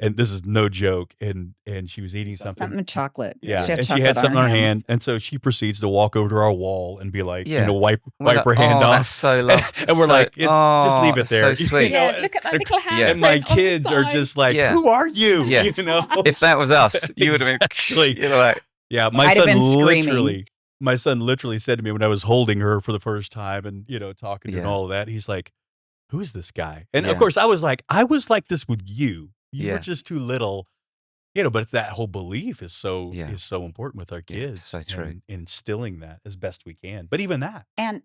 and this is no joke, and she was eating something. Something chocolate. Yeah, had and she chocolate had something on her hands. hand, and so she proceeds to walk over to our wall and be like, Yeah. wipe We're her like, hand oh, off. that's so lovely. And we're like, just leave it it's there. so sweet. You know, Yeah, look at that little hand. Yeah. and my print on the kids are side. just like, Yeah. who are you? Yeah. You know? If that was us, you would have been, Exactly. you know, like, Yeah, my I'd have son been screaming. literally said to me when I was holding her for the first time and, you know, talking to her and Yeah. all of that, he's like, who is this guy? And Yeah. of course I was like this with you. You Yeah. were just too little, you know, but it's that whole belief is so Yeah. important with our Yeah, kids. so true. And instilling that as best we can. But even that, And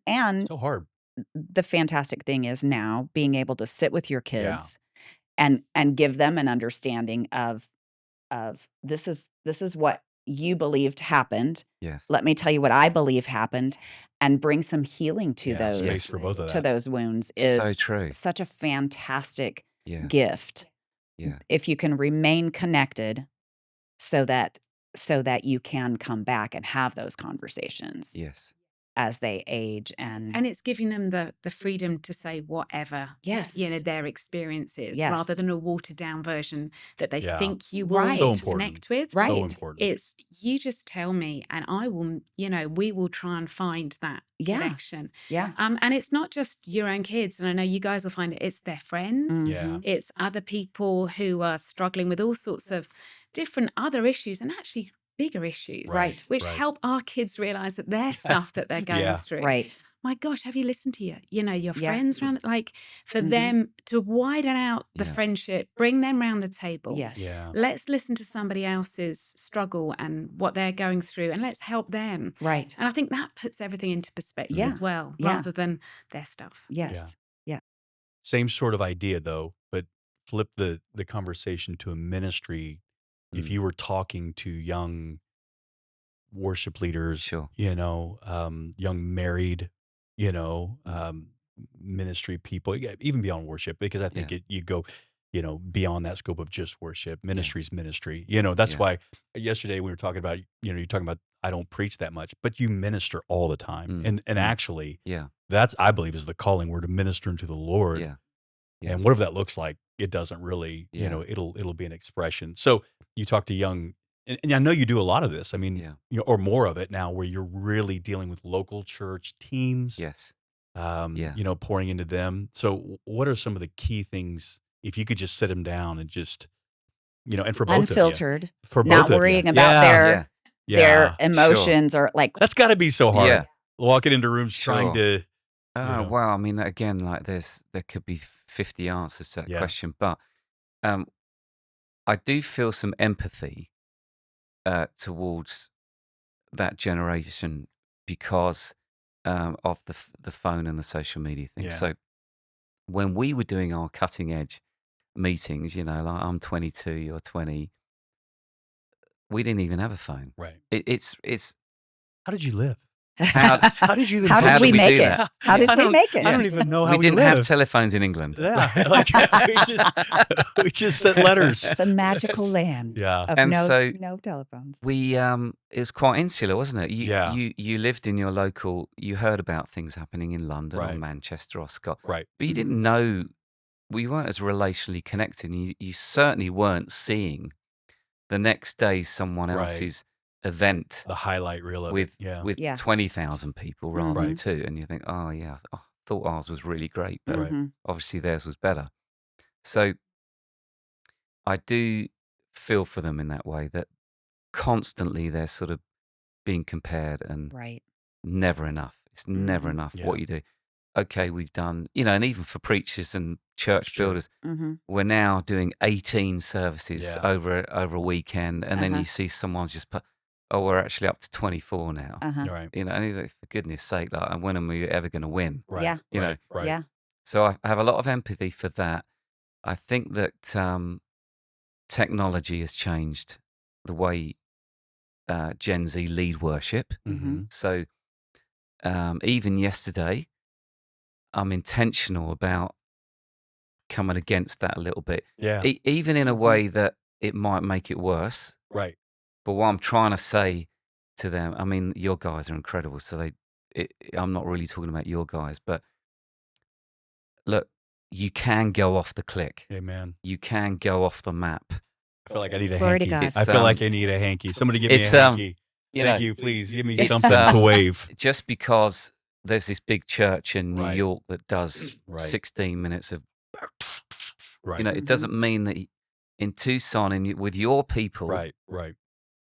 so hard. the fantastic thing is now being able to sit with your Yeah. kids and give them an understanding of this is what you believed happened. yes. Let me tell you what I believe happened, and bring some healing to Yeah, space those for both of to that. those wounds So is true. such a fantastic Yeah. gift. Yeah. If you can remain connected so that you can come back and have those conversations Yes. as they age and And it's giving them the freedom to say whatever, yes. their experiences, Yes. rather than a watered down version that they Yeah. think you will Right. So need to important. connect with. Right. So important. It's you just tell me and I will, we will try and find that Yeah. connection. Yeah. And it's not just your own kids. And I know you guys will find it's their friends. Yeah. Mhm. It's other people who are struggling with all sorts of different other issues and actually bigger issues, Right. which Right. help our kids realize that their stuff that they're going Yeah. through. Right. My gosh, have you listened to your Yeah. friends around? Like for Mhm. them to widen out the Yeah. friendship, bring them round the table. Yes. Yeah. Let's listen to somebody else's struggle and what they're going through, and let's help them. Right. And I think that puts everything into perspective Yeah. as well, Yeah. rather than their stuff. Yes. Same sort of idea though, but flip the conversation to a ministry. If Mm. you were talking to young worship leaders, Sure. you know, young married, you know, ministry people, yeah, even beyond worship, because I think Yeah. you go, you know, beyond that scope of just worship. Ministry's ministry. You know, that's Yeah. why yesterday we were talking about, you know, you're talking about I don't preach that much, but you minister all the time. Mm. And Mm. actually Yeah. that's I believe is the calling. We're to minister unto the Lord. Yeah. Yeah. And whatever that looks like, it doesn't really, you Yeah. know, it'll be an expression. So you talk to young, and I know you do a lot of this. I mean, Yeah. you know, or more of it now, where you're really dealing with local church teams. Yes. You know, pouring into them. So what are some of the key things if you could just sit them down and just, you know, and for both Unfiltered. of you, for both Not of you. worrying about Yeah, their Yeah. emotions or like that's got to be so hard. Yeah. Walking into rooms trying Sure. to, Oh, know. well, I mean, again, like there could be 50 answers to that Yeah. question, but I do feel some empathy towards that generation because of the phone and the social media thing. Yeah. So when we were doing our cutting edge meetings, you know, like I'm 22, you're 20, we didn't even have a phone. right. It's How did you live? how How did you even How do did How we did we make do it? that? How did I we don't- make it? I don't even know how we we didn't have live. telephones in England. Yeah, like we just sent letters. It's a magical It's- land Yeah, of And no so- telephones. We it was quite insular, wasn't it? Yeah. You lived in your local. You heard about things happening in London or Right. Manchester or Scotland, right. but you didn't know. We weren't as relationally connected. And you certainly weren't seeing the next day someone Right. else's event The highlight reel of with it. Yeah, with Yeah. 20,000 people rather than Right. two, and you think, oh yeah, I thought ours was really great, but Right. Mhm. obviously theirs was better. So I do feel for them in that way, that constantly they're sort of being compared and Right. never enough. It's never Mhm. enough Yeah. what you do. Okay, we've done, you know, and even for preachers and church Sure. builders, Mm-hmm. we're now doing 18 services Yeah. over a weekend, and then Uh-huh. you see someone's just put oh, we're actually up to 24 now. Right. You know, and you're like, for goodness sake, like, and when are we ever going to win? Right. Yeah. You know, Right. Right. Yeah. so I have a lot of empathy for that. I think that technology has changed the way Gen Z lead worship. Mm-hmm. So even yesterday, I'm intentional about coming against that a little bit, Yeah. even in a Mhm. way that it might make it worse. Right. But what I'm trying to say to them, I mean, your guys are incredible. So I'm not really talking about your guys, but look, you can go off the click. Amen. You can go off the map. I feel like I need a Glory to hanky. God. I It's feel like I need a hanky. Somebody give me a it's hanky. you Thank know, you. Please give me it's something to wave. just because there's this big church in New Right. York that does Right. 16 minutes of, Right. you know, it doesn't mean that in Tucson with your people Right. Right.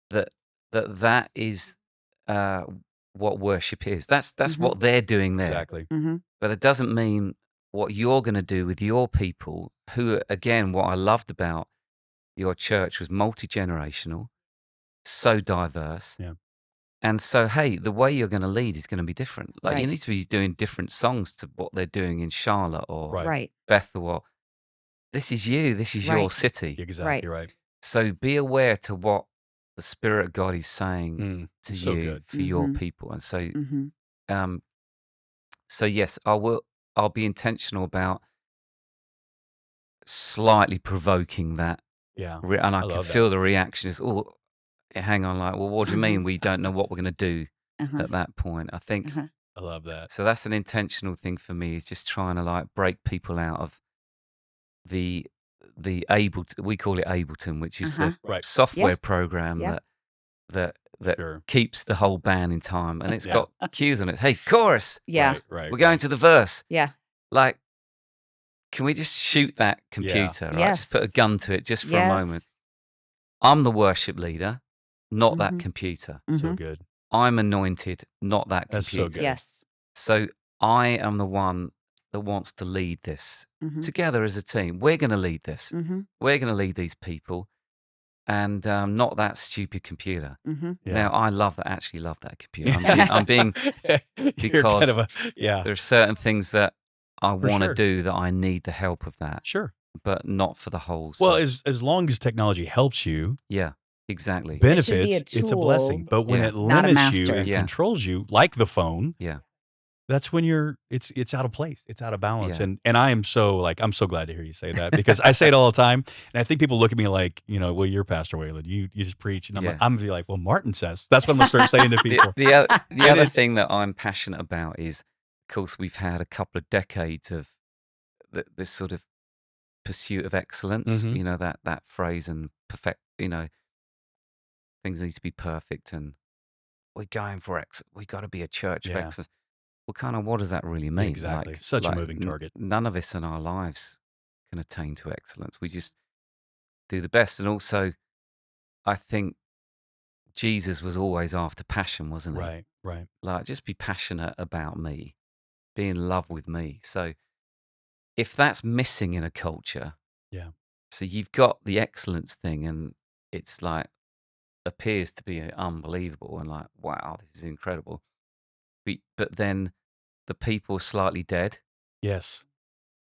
that is what worship is. That's Mhm. what they're doing there. Exactly. Mhm. But it doesn't mean what you're going to do with your people, who, again, what I loved about your church was multi-generational, so diverse. Yeah. And so, hey, the way you're going to lead is going to be different. Like, you Right. need to be doing different songs to what they're doing in Charlotte or Right. Right. Bethel. Or, this is you. This is your Right. city. Exactly right. So be aware to what the Spirit of God is saying to So you good. for your Mhm. people. And so, Mhm. so yes, I'll be intentional about slightly provoking that. Yeah. And I I can love that. feel the reaction is, oh, hang on, like, well, what do you mean we don't know what we're going to do Uh-huh. at that point? I think Uh-huh. I love that. so. That's an intentional thing for me, is just trying to like break people out of the Ableton. We call it Ableton, which is Uh-huh. the Right. software Yeah. program Yeah. that Sure. keeps the whole band in time, and it's Yeah. got cues on it. Hey, chorus, Yeah. Right. Right. we're going to the verse. Yeah. Like, can we just shoot that computer? Right, just put a Yes. gun to it just for a moment. Yes. I'm the worship leader, not that Mhm. computer. So Mhm. good. I'm anointed, not that That's so computer. good. Yes. So I am the one that wants to lead this Mhm. together as a team. We're going to lead this. Mhm. We're going to lead these people, and not that stupid computer. Mhm. Yeah. Now, I actually love that computer. I'm being You're because kind of a yeah. there are certain things that I For want to sure. do that I need the help of that, Sure. but not for the whole. Well, So, as long as technology helps you, yeah, exactly. It should be a benefits, it's a blessing. tool, But when Yeah. it not a limits you master. and Yeah. controls you, like the phone, Yeah, that's when it's out of place. It's out of balance. Yeah. And I am so like, I'm so glad to hear you say that, because I say it all the time. And I think people look at me like, you know, well, you're Pastor Waylon. You just preach. And I'm Yeah. like, I'm gonna be like, well, Martin says. That's what I'm gonna start saying to people. the other it's- thing that I'm passionate about is, of course, we've had a couple of decades of this sort of pursuit of excellence. Mhm. You know, that phrase, and perfect. You know, things need to be perfect, and we're going for we got to be a church of Yeah. excellence. Well, kind of, what does that really mean? Exactly. Like, Such a moving target. None of us in our lives can attain to excellence. We just do the best. And also, I think Jesus was always after passion, wasn't he? Right. Right. Like, just be passionate about me, be in love with me. So if that's missing in a culture, Yeah. so you've got the excellence thing, and it's like appears to be unbelievable and like, wow, this is incredible. But then the people are slightly dead, Yes.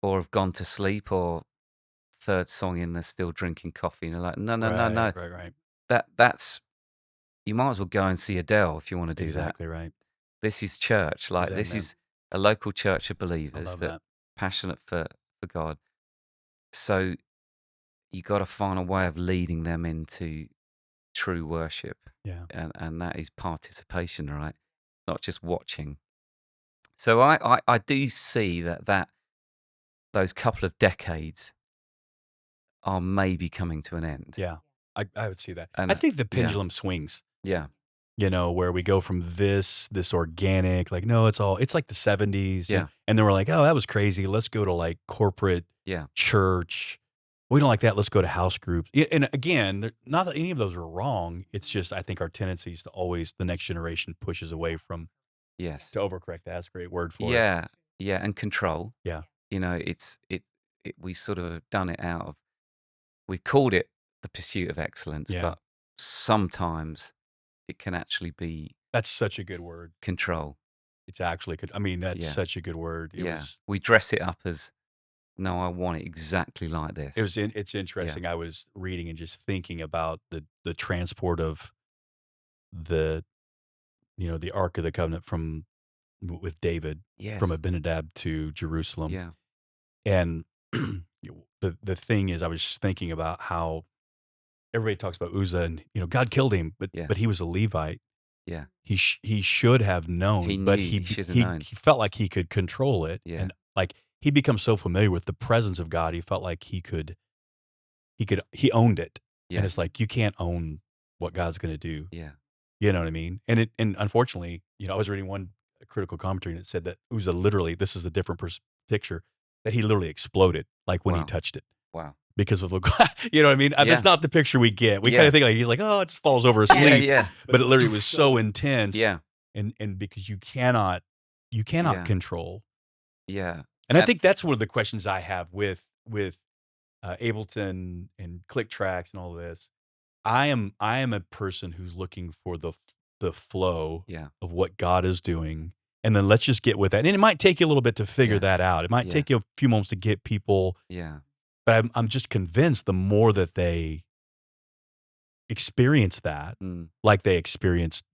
or have gone to sleep, or third song in, they're still drinking coffee, and they're like, no, Right. Right. that's you might as well go and see Adele if you want to do Exactly right. that. This is church. Like, this Amen. is a local church of I believers love that that. passionate for God. So you got to find a way of leading them into true worship, Yeah. and that is participation, right? Not just watching. So I do see that those couple of decades are maybe coming to an end. Yeah. I would see that. And I think the pendulum swings, Yeah, you know, where we go from this organic, like, no, it's like the 70s. Yeah. And then we're like, oh, that was crazy. Let's go to like corporate yeah, church. We don't like that. Let's go to house groups. And again, not that any of those are wrong. It's just, I think our tendency is to always, the next generation pushes away from, yes, to overcorrect. That's a great word for it. yeah, yeah, and control. Yeah. You know, we sort of have done it out of, we've called it the pursuit of excellence, Yeah. but sometimes it can actually be That's such a good word. control. It's actually good. I mean, that's Yeah. such a good word. It Yeah. was. We dress it up as, no, I want it exactly like this. It's interesting. I was reading and just thinking about the transport of the the Ark of the Covenant with David Yes. from Abinadab to Jerusalem. Yeah. And the thing is, I was just thinking about how everybody talks about Uzzah and God killed him, but Yeah. but he was a Levite. Yeah. He should have known, He but knew, he he should have he known. he felt like he could control it, Yeah. and like he becomes so familiar with the presence of God, he felt like he owned it, and it's Yes. like you can't own what God's going to do. Yeah. You know what I mean? And unfortunately, I was reading one critical commentary and it said that Uzzah literally, this is a different picture, that he literally exploded like when he Wow. touched it Wow. because of the, you know what I mean? Yeah. That's not the picture we get. We Yeah. kind of think like he's like, oh, it just falls over asleep. Yeah. Yeah. But it literally was so intense. Yeah. And because you cannot Yeah. control. Yeah. And I And- think that's one of the questions I have with Ableton and Click Tracks and all of this. I am a person who's looking for the flow Yeah. of what God is doing, and then let's just get with that. And it might take you a little bit to figure Yeah. that out. It might Yeah. take you a few moments to get people, Yeah. but I'm just convinced the more that they experience that, like they experienced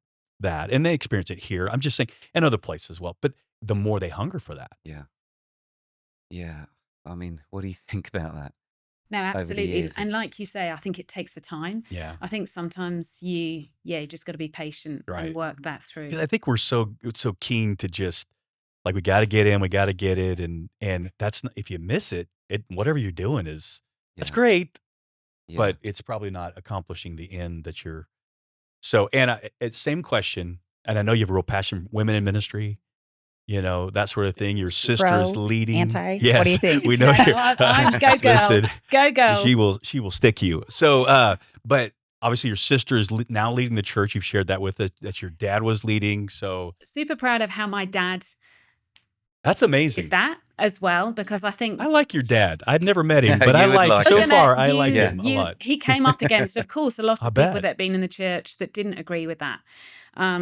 that, and they experience it here. I'm just saying, and other places as well. But the more they hunger for that. Yeah. Yeah. I mean, what do you think about that? No, the absolutely. years And of- like you say, I think it takes the time. Yeah. I think sometimes you just got to be patient Right. and work that through. 'Cause I think we're so keen to just like we got to get in, we got to get it, and that's not, if you miss it, whatever you're doing that's Yeah. great, Yeah. but it's probably not accomplishing the end that you're. So, Anna, it's same question, and I know you have a real passion, women in ministry, that sort of thing. Your sister is Pro, leading. anti? Yes, What do you think? we know. No, you're- I'm go girl. Listen, Go girls. she will stick you. So, but obviously your sister is now leading the church. You've shared that with us, that your dad was leading. So Super proud of how my dad that's amazing. did that as well, because I think I like your dad. I've never met him, but You I would like like so him. far. I like him a you- lot. He came up against, of course, a lot I of people bet. that had been in the church that didn't agree with that.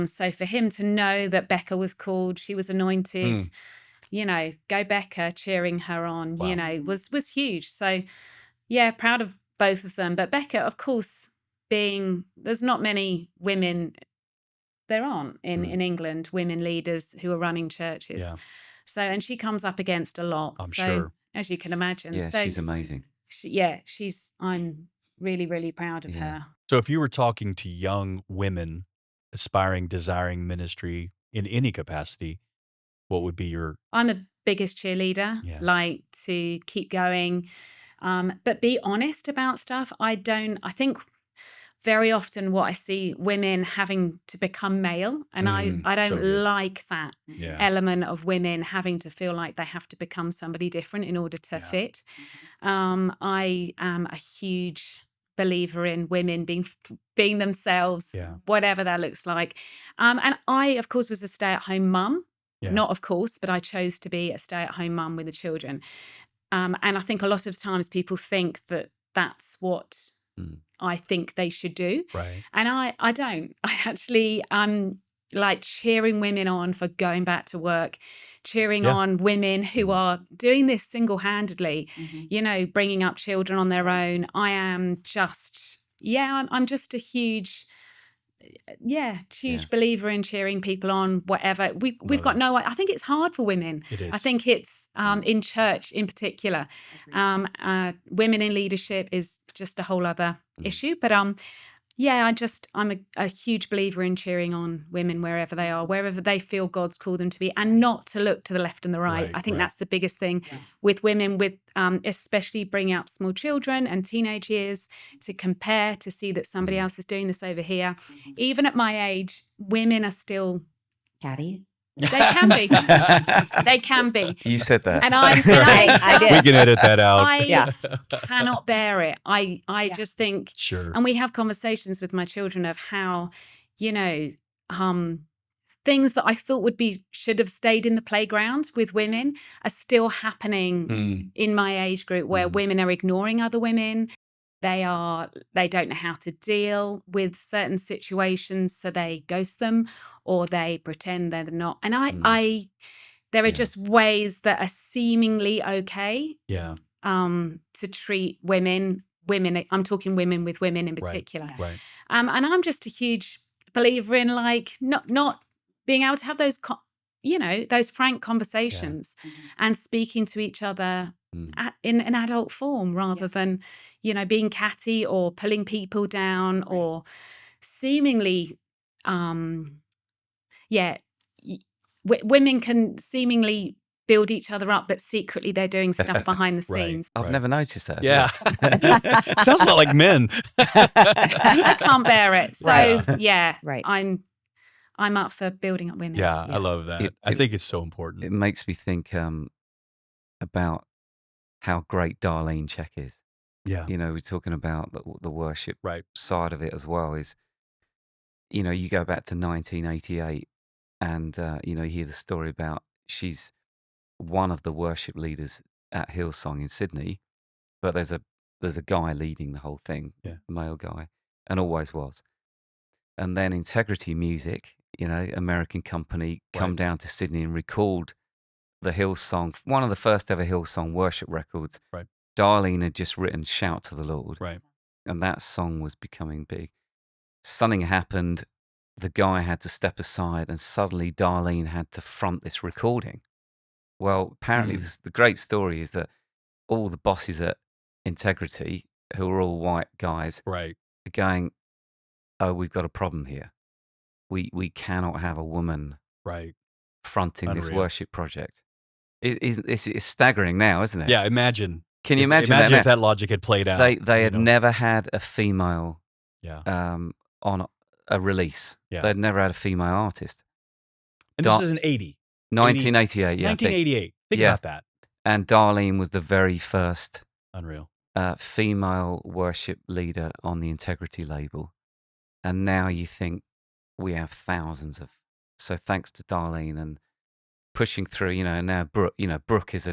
So for him to know that Becca was called, she was anointed, go Becca, cheering her on, Wow. was huge. So yeah, proud of both of them. But Becca, of course, there's not many women, there aren't in England, women leaders who are running churches. Yeah, So, and she comes up against a lot. I'm so, sure. as you can imagine. Yeah. So She's amazing. I'm really, really proud of Yeah. her. So if you were talking to young women aspiring, desiring ministry in any capacity, what would be your? I'm the biggest cheerleader, Yeah. like to keep going, but be honest about stuff. I think very often what I see women having to become male, and I don't so good. like that Yeah. element of women having to feel like they have to become somebody different in order to Yeah. fit. I am a huge believer in women being themselves, Yeah. whatever that looks like. And I, of course, was a stay-at-home mum. Yeah. Not of course, but I chose to be a stay-at-home mum with the children. And I think a lot of times people think that that's what I think they should do. Right. And I don't. I actually like cheering women on for going back to work, cheering Yeah. on women who are doing this single-handedly, bringing up children on their own. I am just, I'm just a huge believer in cheering people on, whatever. We've got I think it's hard for women. It is. I think it's in church in particular. Women in leadership is just a whole other issue. But I'm a huge believer in cheering on women wherever they are, wherever they feel God's called them to be, and not to look to the left and the right. Right, I think right. that's the biggest thing with women, with especially bringing up small children and teenage years, to compare, to see that somebody else is doing this over here. Even at my age, women are still, Caddy? they can be. They can be. You said that. And I did. We can edit that out. I Yeah. cannot bear it. I just think, Sure. and we have conversations with my children of how, things that I thought should have stayed in the playground with women are still happening in my age group, where women are ignoring other women. they don't know how to deal with certain situations, so they ghost them or they pretend they're not. And there are Yeah. just ways that are seemingly okay Yeah. to treat women. I'm talking women with women in particular. Right. And I'm just a huge believer in like not being able to have those those frank conversations and speaking to each other in an adult form rather than being catty or pulling people down or seemingly women can seemingly build each other up, but secretly they're doing stuff behind the Right. scenes. I've never noticed that. Yeah. Sounds a lot like men. I can't bear it. So Right. yeah, Right. I'm up for building up women. Yeah, I Yes. love that. I think it's so important. It makes me think about how great Darlene Check is. Yeah. We're talking about the worship Right. side of it as well. Is you go back to 1988, and you hear the story about she's one of the worship leaders at Hillsong in Sydney, but there's a guy leading the whole thing, Yeah. male guy, and always was. And then Integrity Music, American company, come Right. down to Sydney and record the Hillsong, one of the first ever Hillsong worship records. Right. Darlene had just written "Shout to the Lord," Right. and that song was becoming big. Something happened. The guy had to step aside, and suddenly Darlene had to front this recording. Well, apparently, the great story is that all the bosses at Integrity, who are all white guys, Right. are going, "Oh, we've got a problem here. We cannot have a woman Right. fronting this Unreal. worship project." It's staggering now, isn't it? Yeah. Imagine. Can you imagine Imagine that? if that logic had played out. They had never had a female Yeah. on a release. Yeah. They'd never had a female artist. And this is an 80. 1988, yeah. 1988. Think Yeah. about that. And Darlene was the very first Unreal. female worship leader on the Integrity label. And now you think we have thousands of. So thanks to Darlene and pushing through, and now Brooke is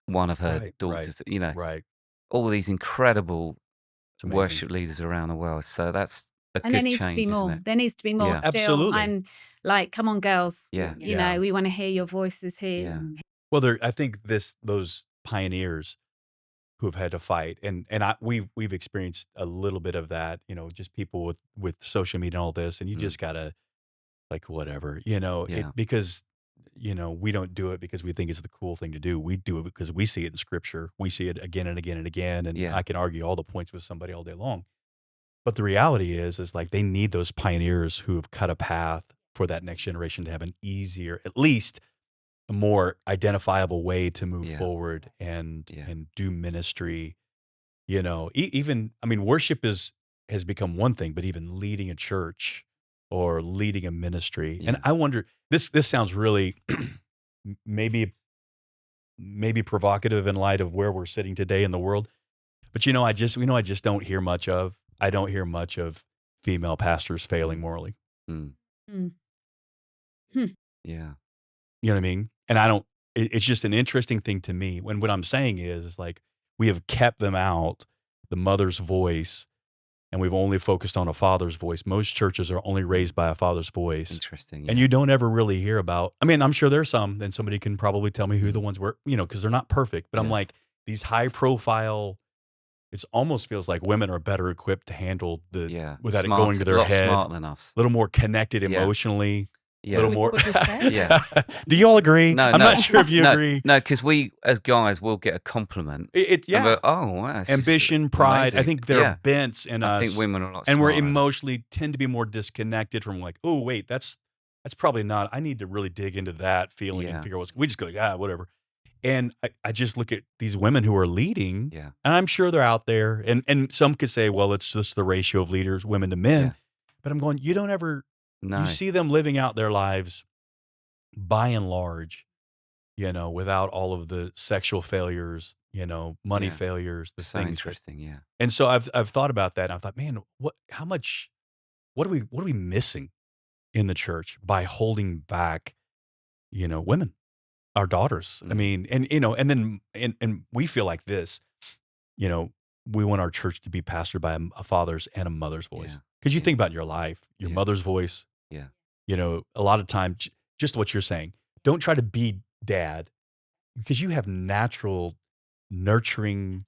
one of her Right, daughters, Right. all these incredible It's amazing. worship leaders around the world. So that's a And good there needs change, to be isn't more. it? There needs to be more Yeah. still. Absolutely. I'm like, come on, girls. Yeah. You Yeah. know, we want to hear your voices here. Yeah. Well, I think those pioneers who have had to fight, and we've experienced a little bit of that. Just people with social media and all this, and you just gotta like whatever, Yeah. because we don't do it because we think it's the cool thing to do. We do it because we see it in Scripture. We see it again and again and again, and Yeah. I can argue all the points with somebody all day long. But the reality is like they need those pioneers who have cut a path for that next generation to have an easier, at least a more identifiable way to move Yeah. forward and Yeah. do ministry. Even worship has become one thing, but even leading a church or leading a ministry. And Yeah. I wonder, this sounds really maybe provocative in light of where we're sitting today in the world. But I just don't hear much of. I don't hear much of female pastors failing morally. Mm. Mm. Yeah. You know what I mean? And it's just an interesting thing to me when what I'm saying is like we have kept them out, the mother's voice, and we've only focused on a father's voice. Most churches are only raised by a father's voice. Interesting. And yeah. you don't ever really hear about, I'm sure there's some, and somebody can probably tell me who the ones were, because they're not perfect. But I'm Yeah. like, these high profile, it almost feels like women are better equipped to handle without it going to their lot head. smarter than us. A little more connected Yeah. emotionally. Yeah. Little more. What was that? Yeah. Do you all agree? No, I'm no. not sure if you agree. No, because we as guys will get a compliment. And go, oh wow, this is ambition, pride. amazing. I think there Yeah. are bents in I us, think women are a lot and we're smarter. emotionally tend to be more disconnected from like, oh wait, that's probably not. I need to really dig into that feeling Yeah. and figure out what's. We just go, whatever. And I just look at these women who are leading, Yeah. and I'm sure they're out there, and some could say, well, it's just the ratio of leaders, women to men. Yeah. But I'm going, you don't ever. No. You see them living out their lives, by and large, without all of the sexual failures, money Yeah. failures, the so things. interesting. Yeah. And so I've thought about that. And I thought, man, what are we missing in the church by holding back, women, our daughters? I Mhm. mean, and then we feel like this, we want our church to be pastored by a father's and a mother's voice. Yeah. Because you Yeah. think about your life, your Yeah. mother's voice. Yeah. You know, a lot of times, just what you're saying. Don't try to be dad, because you have natural, nurturing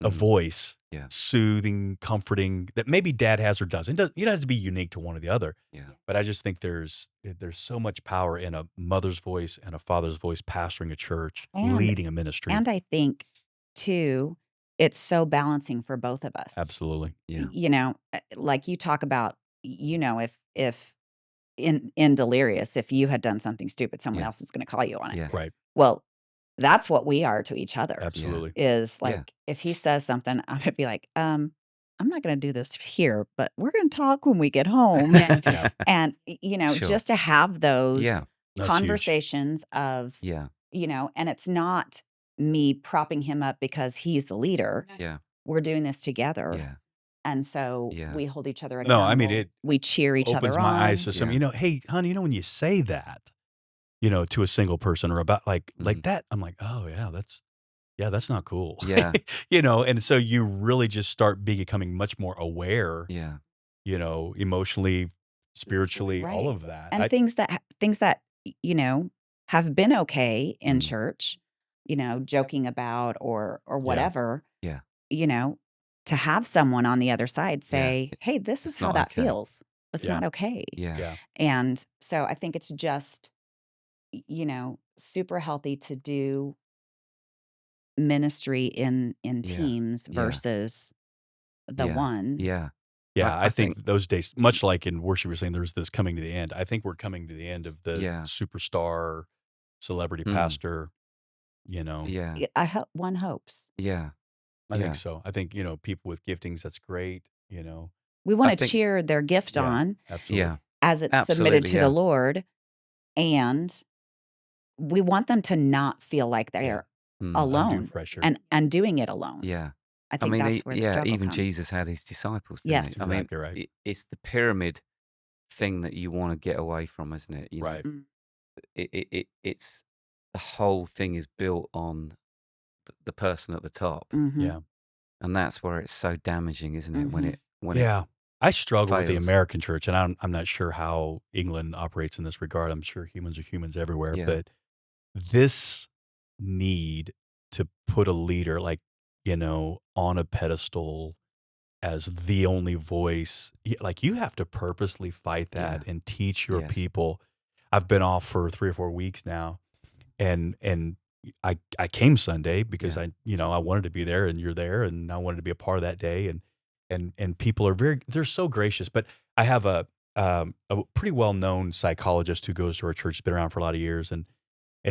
a Mm. voice, Yeah. soothing, comforting, that maybe dad has or doesn't. It doesn't have to be unique to one or the other. Yeah. But I just think there's so much power in a mother's voice and a father's voice pastoring a church, And leading a ministry. and I think too, it's so balancing for both of us. Absolutely. Yeah. You know, like you talk about, you know, if in Delirious, if you had done something stupid, someone Yeah. else was going to call you on it. Yeah. Right. Well, that's what we are to each other. Absolutely. Is Yeah. like if he says something, I'm gonna be like, I'm not gonna do this here, but we're gonna talk when we get home. Yeah. And you know, Sure. just to have those Yeah. That's huge. conversations of, Yeah. you know, and it's not me propping him up because he's the leader. Yeah. We're doing this together. Yeah. And so Yeah. we hold each other No, accountable. I mean, it we cheer each opens other my on. eyes to some, Yeah. you know, hey, honey, you know, when you say that, you know, to a single person or about like Mhm. that, I'm like, oh yeah, that's not cool. Yeah. You know, and so you really just start becoming much more aware, Yeah. you know, emotionally, spiritually, all Right. of that. And things that you know have been okay in Mm. church, you know, joking about or whatever. Yeah. You know, to have someone on the other side say, "Hey, this is It's how not that okay. feels. It's Yeah. not okay." Yeah. Yeah. And so I think it's just, you know, super healthy to do ministry in Yeah. teams Yeah. versus the Yeah. one. Yeah. Yeah, I think think those days, much like in worship, you're saying there's this coming to the end. I think we're coming to the end of the Yeah. superstar celebrity Mm. pastor, you know. Yeah. I hope one hopes. Yeah. I Yeah. think so. I think, you know, people with giftings, that's great, you know. We want I to think- cheer their gift Yeah, on absolutely. Yeah. as it's Absolutely, submitted to yeah. the Lord, and we want them to not feel like Yeah. they're Mm. alone Undue pressure. and doing it alone. Yeah. I think that's where the struggle even comes. Jesus had his disciples, didn't Yes. he? I mean, Exactly right. it's the pyramid thing that you want to get away from, isn't it? You know, Right. Mm. it's the whole thing is built on the person at the top, Mhm. Yeah. and that's where it's so damaging, isn't it? When Mhm. it when Yeah. I struggle with the fails. American church, and I'm not sure how England operates in this regard. I'm sure humans are humans everywhere, Yeah. but this need to put a leader, like, you know, on a pedestal as the only voice, like, you have to purposely fight that and teach your Yes. people. I've been off for 3 or 4 weeks now, and I came Sunday because Yeah. I wanted to be there, and you're there, and I wanted to be a part of that day, and people are they're so gracious. But I have a pretty well-known psychologist who goes to our church, has been around for a lot of years, and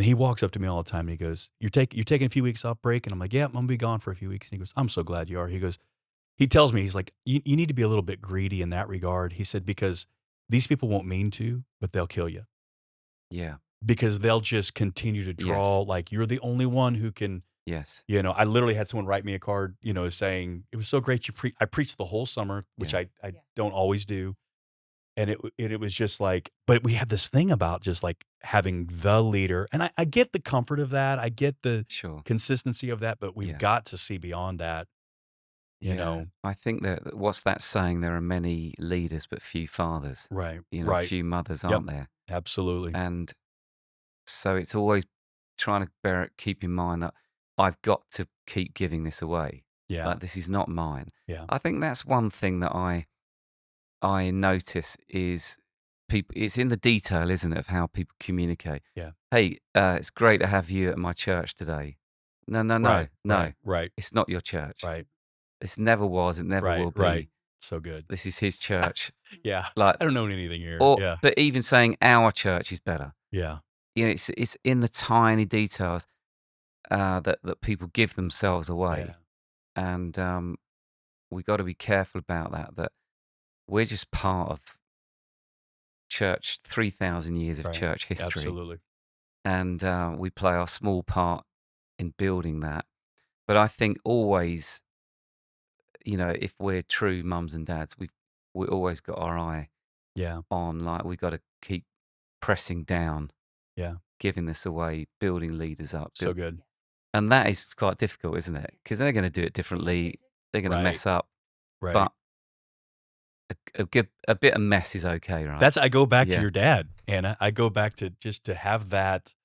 he walks up to me all the time, and he goes, you're taking a few weeks off break?" And I'm like, "Yeah, I'm gonna be gone for a few weeks." And he goes, "I'm so glad you are." He tells me, he's like, you need to be a little bit greedy in that regard. He said, because these people won't mean to, but they'll kill you. Yeah. Because they'll just continue to draw, Yes. like, you're the only one who can, Yes. you know. I literally had someone write me a card, you know, saying, "It was so great I preached the whole summer," which Yeah. I don't always do. And it was just like, but we have this thing about just like having the leader. And I get the comfort of that. I get the Sure. consistency of that, but we've Yeah. got to see beyond that, you know. I think that what's that saying? There are many leaders, but few fathers. Right. You know, Right. few mothers, Yep. aren't there? Absolutely. And so it's always trying to keep in mind that I've got to keep giving this away. Yeah. Like, this is not mine. Yeah. I think that's one thing that I notice is people. It's in the detail, isn't it, of how people communicate. Yeah. Hey, it's great to have you at my church today. No, Right. no. Right. It's not your church. Right. This never was. It never will Right. be. Right. So good. This is his church. Yeah. Like, I don't know anything here. or Yeah. but even saying our church is better. Yeah. You know, it's in the tiny details that people give themselves away, Yeah. and we got to be careful about that. That we're just part of church, 3,000 years of Right. church history, Absolutely. and we play our small part in building that. But I think always, you know, if we're true mums and dads, we always got our eye Yeah. on, like, we got to keep pressing down, Yeah. giving this away, building leaders up. So good. And that is quite difficult, isn't it? Because they're going to do it differently they're going to Right. mess up. Right. But a bit of mess is okay, right? That's I go back to Yeah. your dad, Anna. I go back to just to have that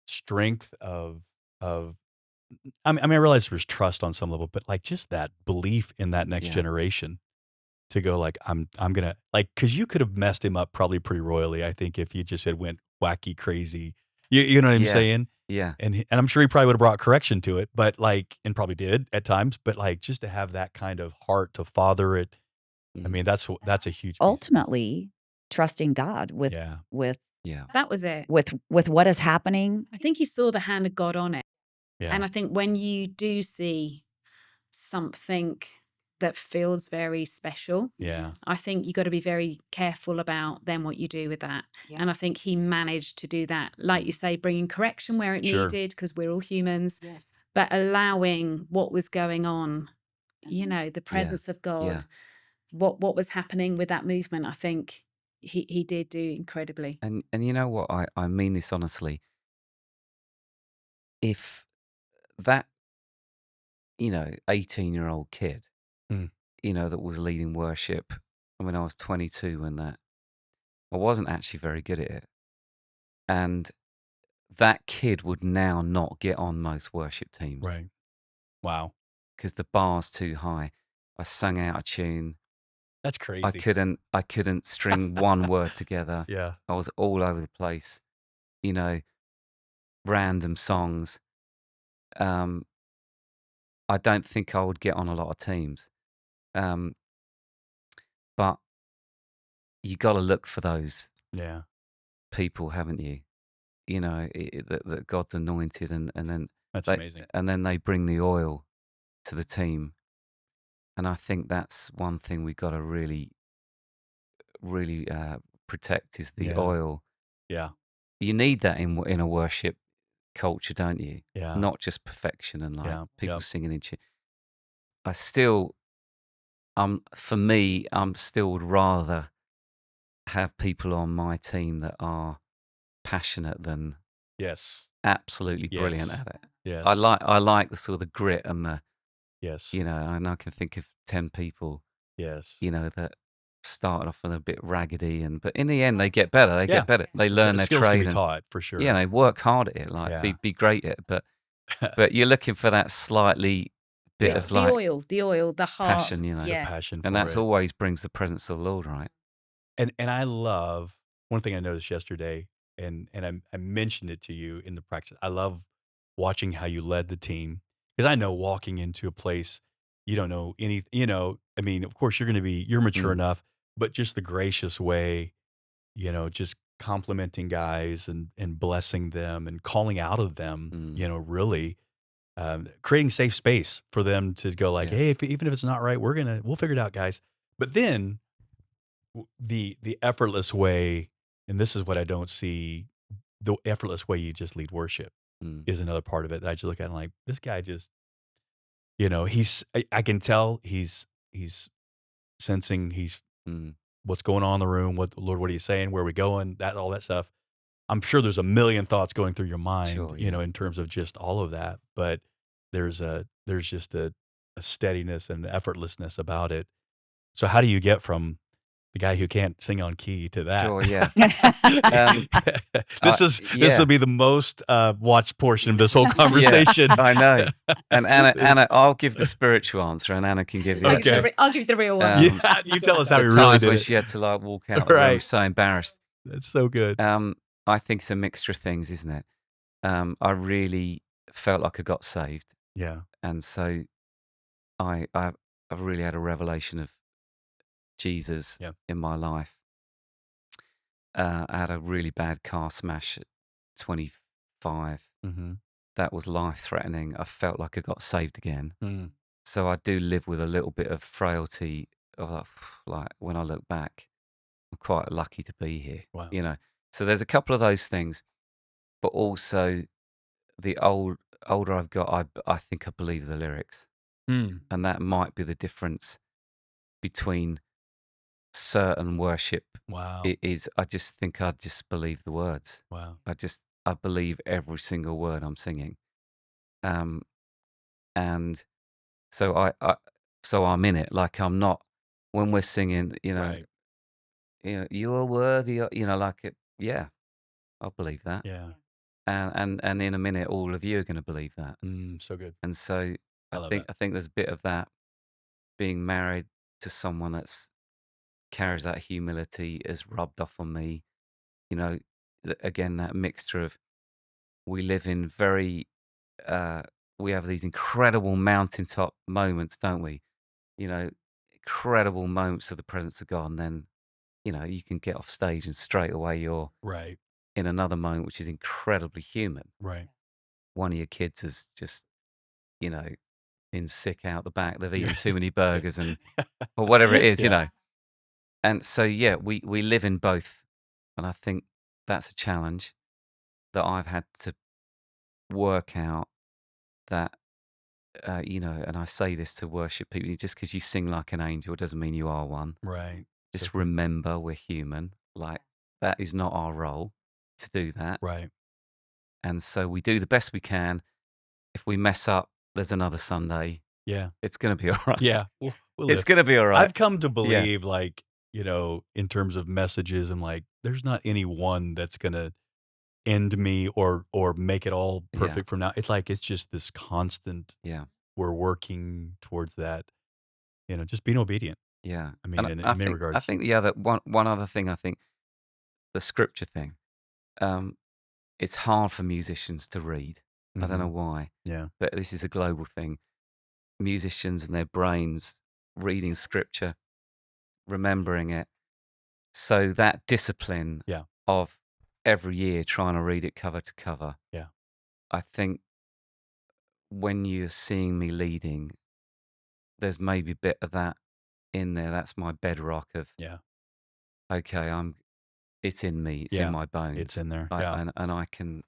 strength of I mean, I realize there's trust on some level, but like just that belief in that next Yeah. generation to go like I'm gonna like because you could have messed him up probably pretty royally. I think if you just had went wacky crazy, you know what I'm Yeah. saying? Yeah. And I'm sure he probably would have brought correction to it, but like and probably did at times. But like just to have that kind of heart to father it, I mean that's a huge piece of this. Ultimately, trusting God with Yeah. with Yeah. That was it. with what is happening. I think he saw the hand of God on it. Yeah. And I think when you do see something that feels very special, Yeah. I think you got to be very careful about then what you do with that. Yeah. And I think he managed to do that, like you say, bringing correction where it Sure. needed, because we're all humans, Yes. but allowing what was going on, you know, the presence of God, Yeah. what was happening with that movement. I think he did do incredibly. And you know what? I mean this honestly. If that, 18-year-old kid, Mm. that was leading worship, when I was 22 when that, I wasn't actually very good at it. And that kid would now not get on most worship teams. Right. Wow. Because the bar's too high. I sung out a tune. That's crazy. I couldn't string one word together. Yeah. I was all over the place, random songs. I don't think I would get on a lot of teams. But you got to look for those Yeah. people, haven't you? That God's anointed, and then That's they, amazing. and then they bring the oil to the team. And I think that's one thing we've got to really, really protect is the Yeah. oil. Yeah. You need that in a worship culture, don't you? Yeah. Not just perfection and like Yeah. people Yep. singing in. For me, still would rather have people on my team that are passionate than Yes. absolutely brilliant Yes. at it. Yes. I like the sort of grit and the, Yes. and I can think of 10 people, Yes. that started off a little bit raggedy, but in the end they get better. They Yeah. get better. They The learn their skills can trade be and taught for sure. yeah, they work hard at it. Like Yeah. be great at it. But you're looking for that slightly bit Yeah. of The like oil, the heart. passion, The Yeah. passion for and that's it. always brings the presence of the Lord, right? And I love one thing I noticed yesterday, and I mentioned it to you in the practice. I love watching how you led the team because I know walking into a place you don't know any. I mean, of course you're mature Mm. enough, but just the gracious way, just complimenting guys and blessing them and calling out of them, really creating safe space for them to go like, Yeah. hey, even if it's not right, we'll figure it out, guys. But then the effortless way, and this is what I don't see, the effortless way you just lead worship is another part of it that I just look at and like, this guy just, I can tell he's sensing what's going on in the room. Lord, what are you saying? Where are we going? All that stuff. I'm sure there's a million thoughts going through your mind, Sure, yeah. in terms of just all of that. But there's just a steadiness and effortlessness about it. So how do you get from the guy who can't sing on key to that? Sure, yeah. This will be the most watched portion of this whole conversation. I know. And Anna, I'll give the spiritual answer, and Anna can give the Okay. I'll give the real one. Yeah, you tell us how the he really times did when it. she had to like walk out the room Right. so embarrassed. That's so good. I think it's a mixture of things, isn't it? I really felt like I got saved, Yeah. and so I've really had a revelation of Jesus Yeah. in my life. I had a really bad car smash at 25. Mm-hmm. That was life-threatening. I felt like I got saved again. Mm. So I do live with a little bit of frailty. Of like when I look back, I'm quite lucky to be here. Wow. So there's a couple of those things, but also the older I've got, I think I believe the lyrics, Mm. and that might be the difference between certain worship. Wow. It is. I just think I just believe the words. Wow. I believe every single word I'm singing. And so so I'm in it. Like I'm not when we're singing, Right. you are worthy. Like it. Yeah, I believe that. Yeah. And in a minute, all of you are going to believe that. So good. And so I I love think that. I think there's a bit of that being married to someone carries that humility is rubbed off on me. Again, that mixture of we live in we have these incredible mountaintop moments, don't we? Incredible moments of the presence of God, and then you can get off stage and straight away you're Right. in another moment which is incredibly human. Right. One of your kids has just you know been sick out the back, they've eaten too many burgers or whatever it is. Yeah. And so we live in both, and I think that's a challenge that I've had to work out. That and I say this to worship people, just because you sing like an angel doesn't mean you are one. Right. So Just good. remember we're human. Like, that is not our role to do that. Right. And so we do the best we can. If we mess up, there's another Sunday. Yeah. It's going to be all right. Yeah. We'll It's live. going to be all right. I've come to believe, like, in terms of messages, and like, there's not any one that's gonna end me or make it all Yeah. perfect from now. It's like it's just this constant. Yeah. We're working towards that. Just being obedient. Yeah. I mean, And in I many think regards. the other one other thing, I think the scripture thing. It's hard for musicians to read. I don't know why, Yeah. but this is a global thing. Musicians and their brains reading scripture, remembering it. So that discipline Yeah. of every year trying to read it cover to cover. Yeah. I think when you're seeing me leading, there's maybe a bit of that in there. That's my bedrock of, Yeah. okay, it's in me, it's in my bones. It's in there. Yeah. And I can,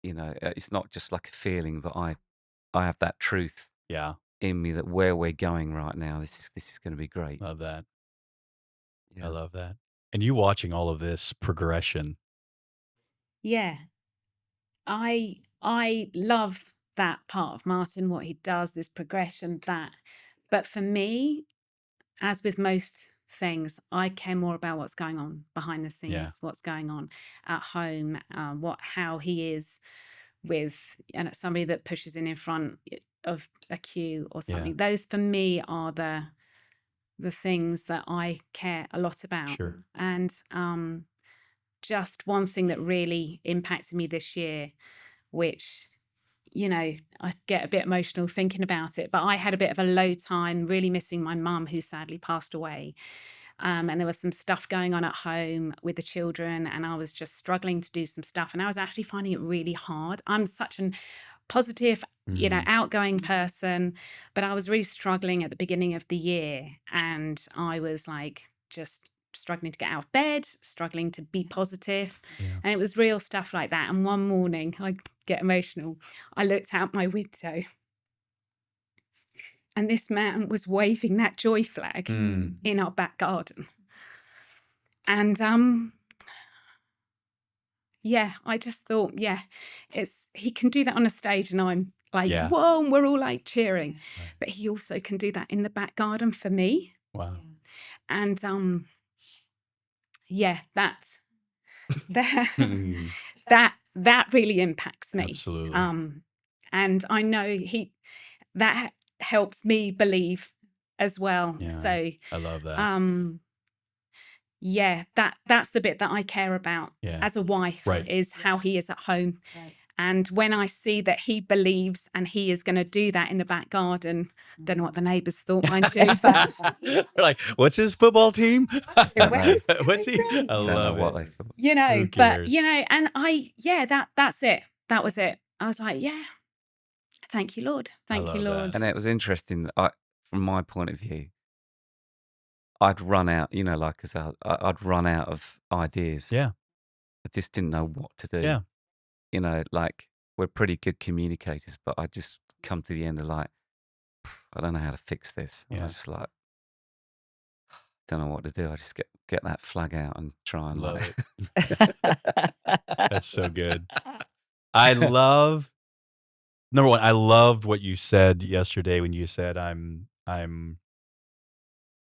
it's not just like a feeling, but I have that truth Yeah. in me that where we're going right now, this is going to be great. Love that. I Yeah. love that. And you watching all of this progression. Yeah. I love that part of Martin, what he does, this progression, that. But for me, as with most things, I care more about what's going on behind the scenes, Yeah. what's going on at home, how he is with somebody that pushes in front of a queue or something. Those for me are the things that I care a lot about. Sure. And just one thing that really impacted me this year, which I get a bit emotional thinking about it, but I had a bit of a low time, really missing my mum, who sadly passed away. And there was some stuff going on at home with the children, and I was just struggling to do some stuff. And I was actually finding it really hard. I'm such an positive, outgoing person, but I was really struggling at the beginning of the year. And I was like, just struggling to get out of bed, struggling to be positive. Yeah. And it was real stuff like that. And one morning, I get emotional, I looked out my window, and this man was waving that joy flag in our back garden. And I just thought, he can do that on a stage, and I'm like, whoa, and we're all like cheering. Right. But he also can do that in the back garden for me. Wow. And that really impacts me. Absolutely. And I know that helps me believe as well. Yeah. So I love that. That's the bit that I care about as a wife, Right. is how he is at home. Right. And when I see that he believes and he is going to do that in the back garden, don't know what the neighbours thought, mind you, but They're like, what's his football team? where's this What's he? coming from? I Don't know love what it. they thought. Who But cares? and that's it. That was it. I was like, thank you, Lord. Thank you, love Lord. that. And it was interesting. From my point of view, I'd run out, I'd run out of ideas. Yeah. I just didn't know what to do. Yeah. Like, we're pretty good communicators, but I just come to the end of like, I don't know how to fix this. I Yeah. was just like, don't know what to do. I just get that flag out and try and Love like, That's so good. I love, number one, I loved what you said yesterday when you said I'm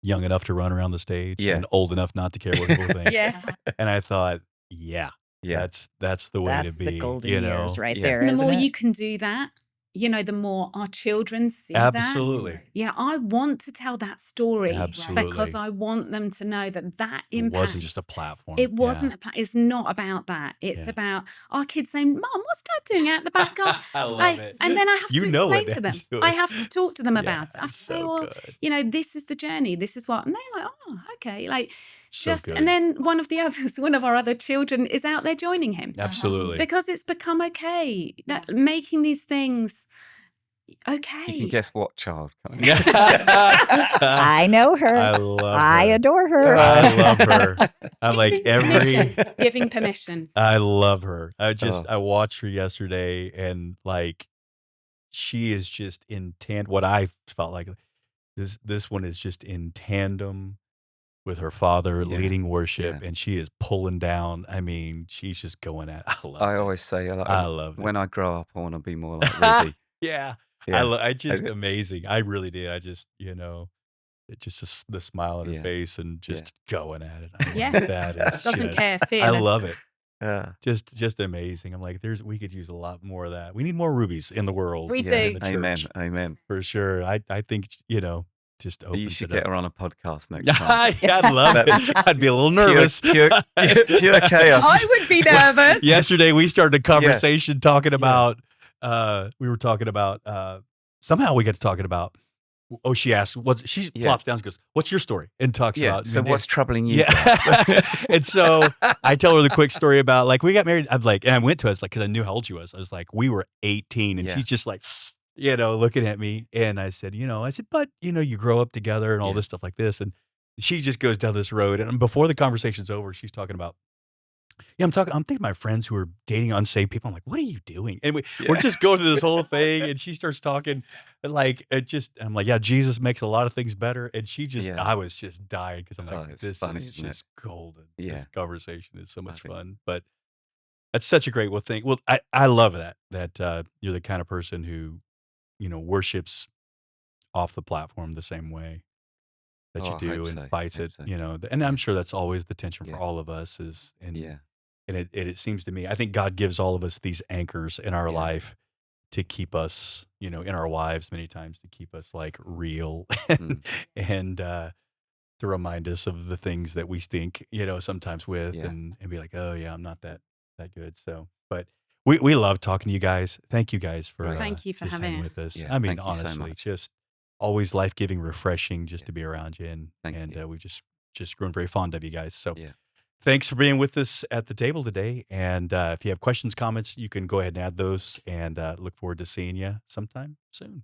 young enough to run around the stage Yeah. and old enough not to care what people think. Yeah. And I thought, yeah, Yeah. that's the way to That's be. the golden You years know, right Yeah. there, And the isn't more it? you can do that, the more our children see that. absolutely, Yeah, I want to tell that story because absolutely. I want them to know that It wasn't just a impacts. platform. It wasn't. It's not about that. It's Yeah. about our kids saying, "Mom, what's Dad doing out the back garden?" I love it. And then I have You to know what explain to them. Dad's doing. I have to talk to them Yeah, about it. I have to say, so "Well, good. this is the journey. This is what," and they're like, "Oh, okay." Like So and good. then one of our other children is out there joining him Absolutely. because it's become okay. That making these things okay. You can guess what child. Can't you? I know her. I love I her. adore her. I love her. I'm like Giving permission. I love her. Oh. I watched her yesterday and like she is just in what I felt like this one is just in tandem with her father Yeah, leading worship yeah. and she is pulling down. I mean, she's just going at I love I it. always say, I love it. when I grow up, I want to be more like Ruby. Yeah. Yeah. I just amazing. I really did. I just, it just the smile on her Yeah. face and just going at it. I'm Yeah. like, that is Doesn't just, care. I Fearless. love it. Yeah. Just amazing. I'm like, we could use a lot more of that. We need more rubies in the world. We in do. the Amen. church, Amen. for sure. I think, just You opens should it get up. her on a podcast next time. Yeah, I'd love it. I'd be a little nervous. Pure chaos. I would be nervous. Yesterday we started a conversation talking about we were talking about somehow we got to talking about she asked she plops down and goes, "What's your story?" and talks Yeah. about So what's troubling you? yeah. And so I tell her the quick story about like we got married. I'm like, and I went to us like because I knew how old she was. I was like, we were 18, and Yeah. she's just like, looking at me. And I said, but you grow up together and all Yeah. this stuff like this. And she just goes down this road. And before the conversation's over, she's talking about, I'm thinking my friends who are dating unsaved people. I'm like, what are you doing? And we're just going through this whole thing. And she starts talking and like, I'm like, yeah, Jesus makes a lot of things better. And she just, Yeah. I was just dying because I'm Oh, like, it's this funny, is isn't it? just golden. Yeah. This conversation is so much think- fun. But that's such a great thing. Well, I love that you're the kind of person who, worships off the platform the same way that Oh, you I do hope and so. fights Hope it, so. and I'm sure that's always the tension for Yeah. all of us and Yeah. it seems to me, I think God gives all of us these anchors in our Yeah. life to keep us, in our lives many times to keep us like real and to remind us of the things that we stink, sometimes with Yeah. and be like, oh yeah, I'm not that good. So, but we love talking to you guys. Thank you guys for Right. Thank you for just having hanging us. with us. Yeah, I mean, thank you so honestly, much. just always life-giving, refreshing just Yeah. to be around you Thank and you. we just grown very fond of you guys. So Yeah. thanks for being with us at the table today. And if you have questions, comments, you can go ahead and add those and look forward to seeing you sometime soon.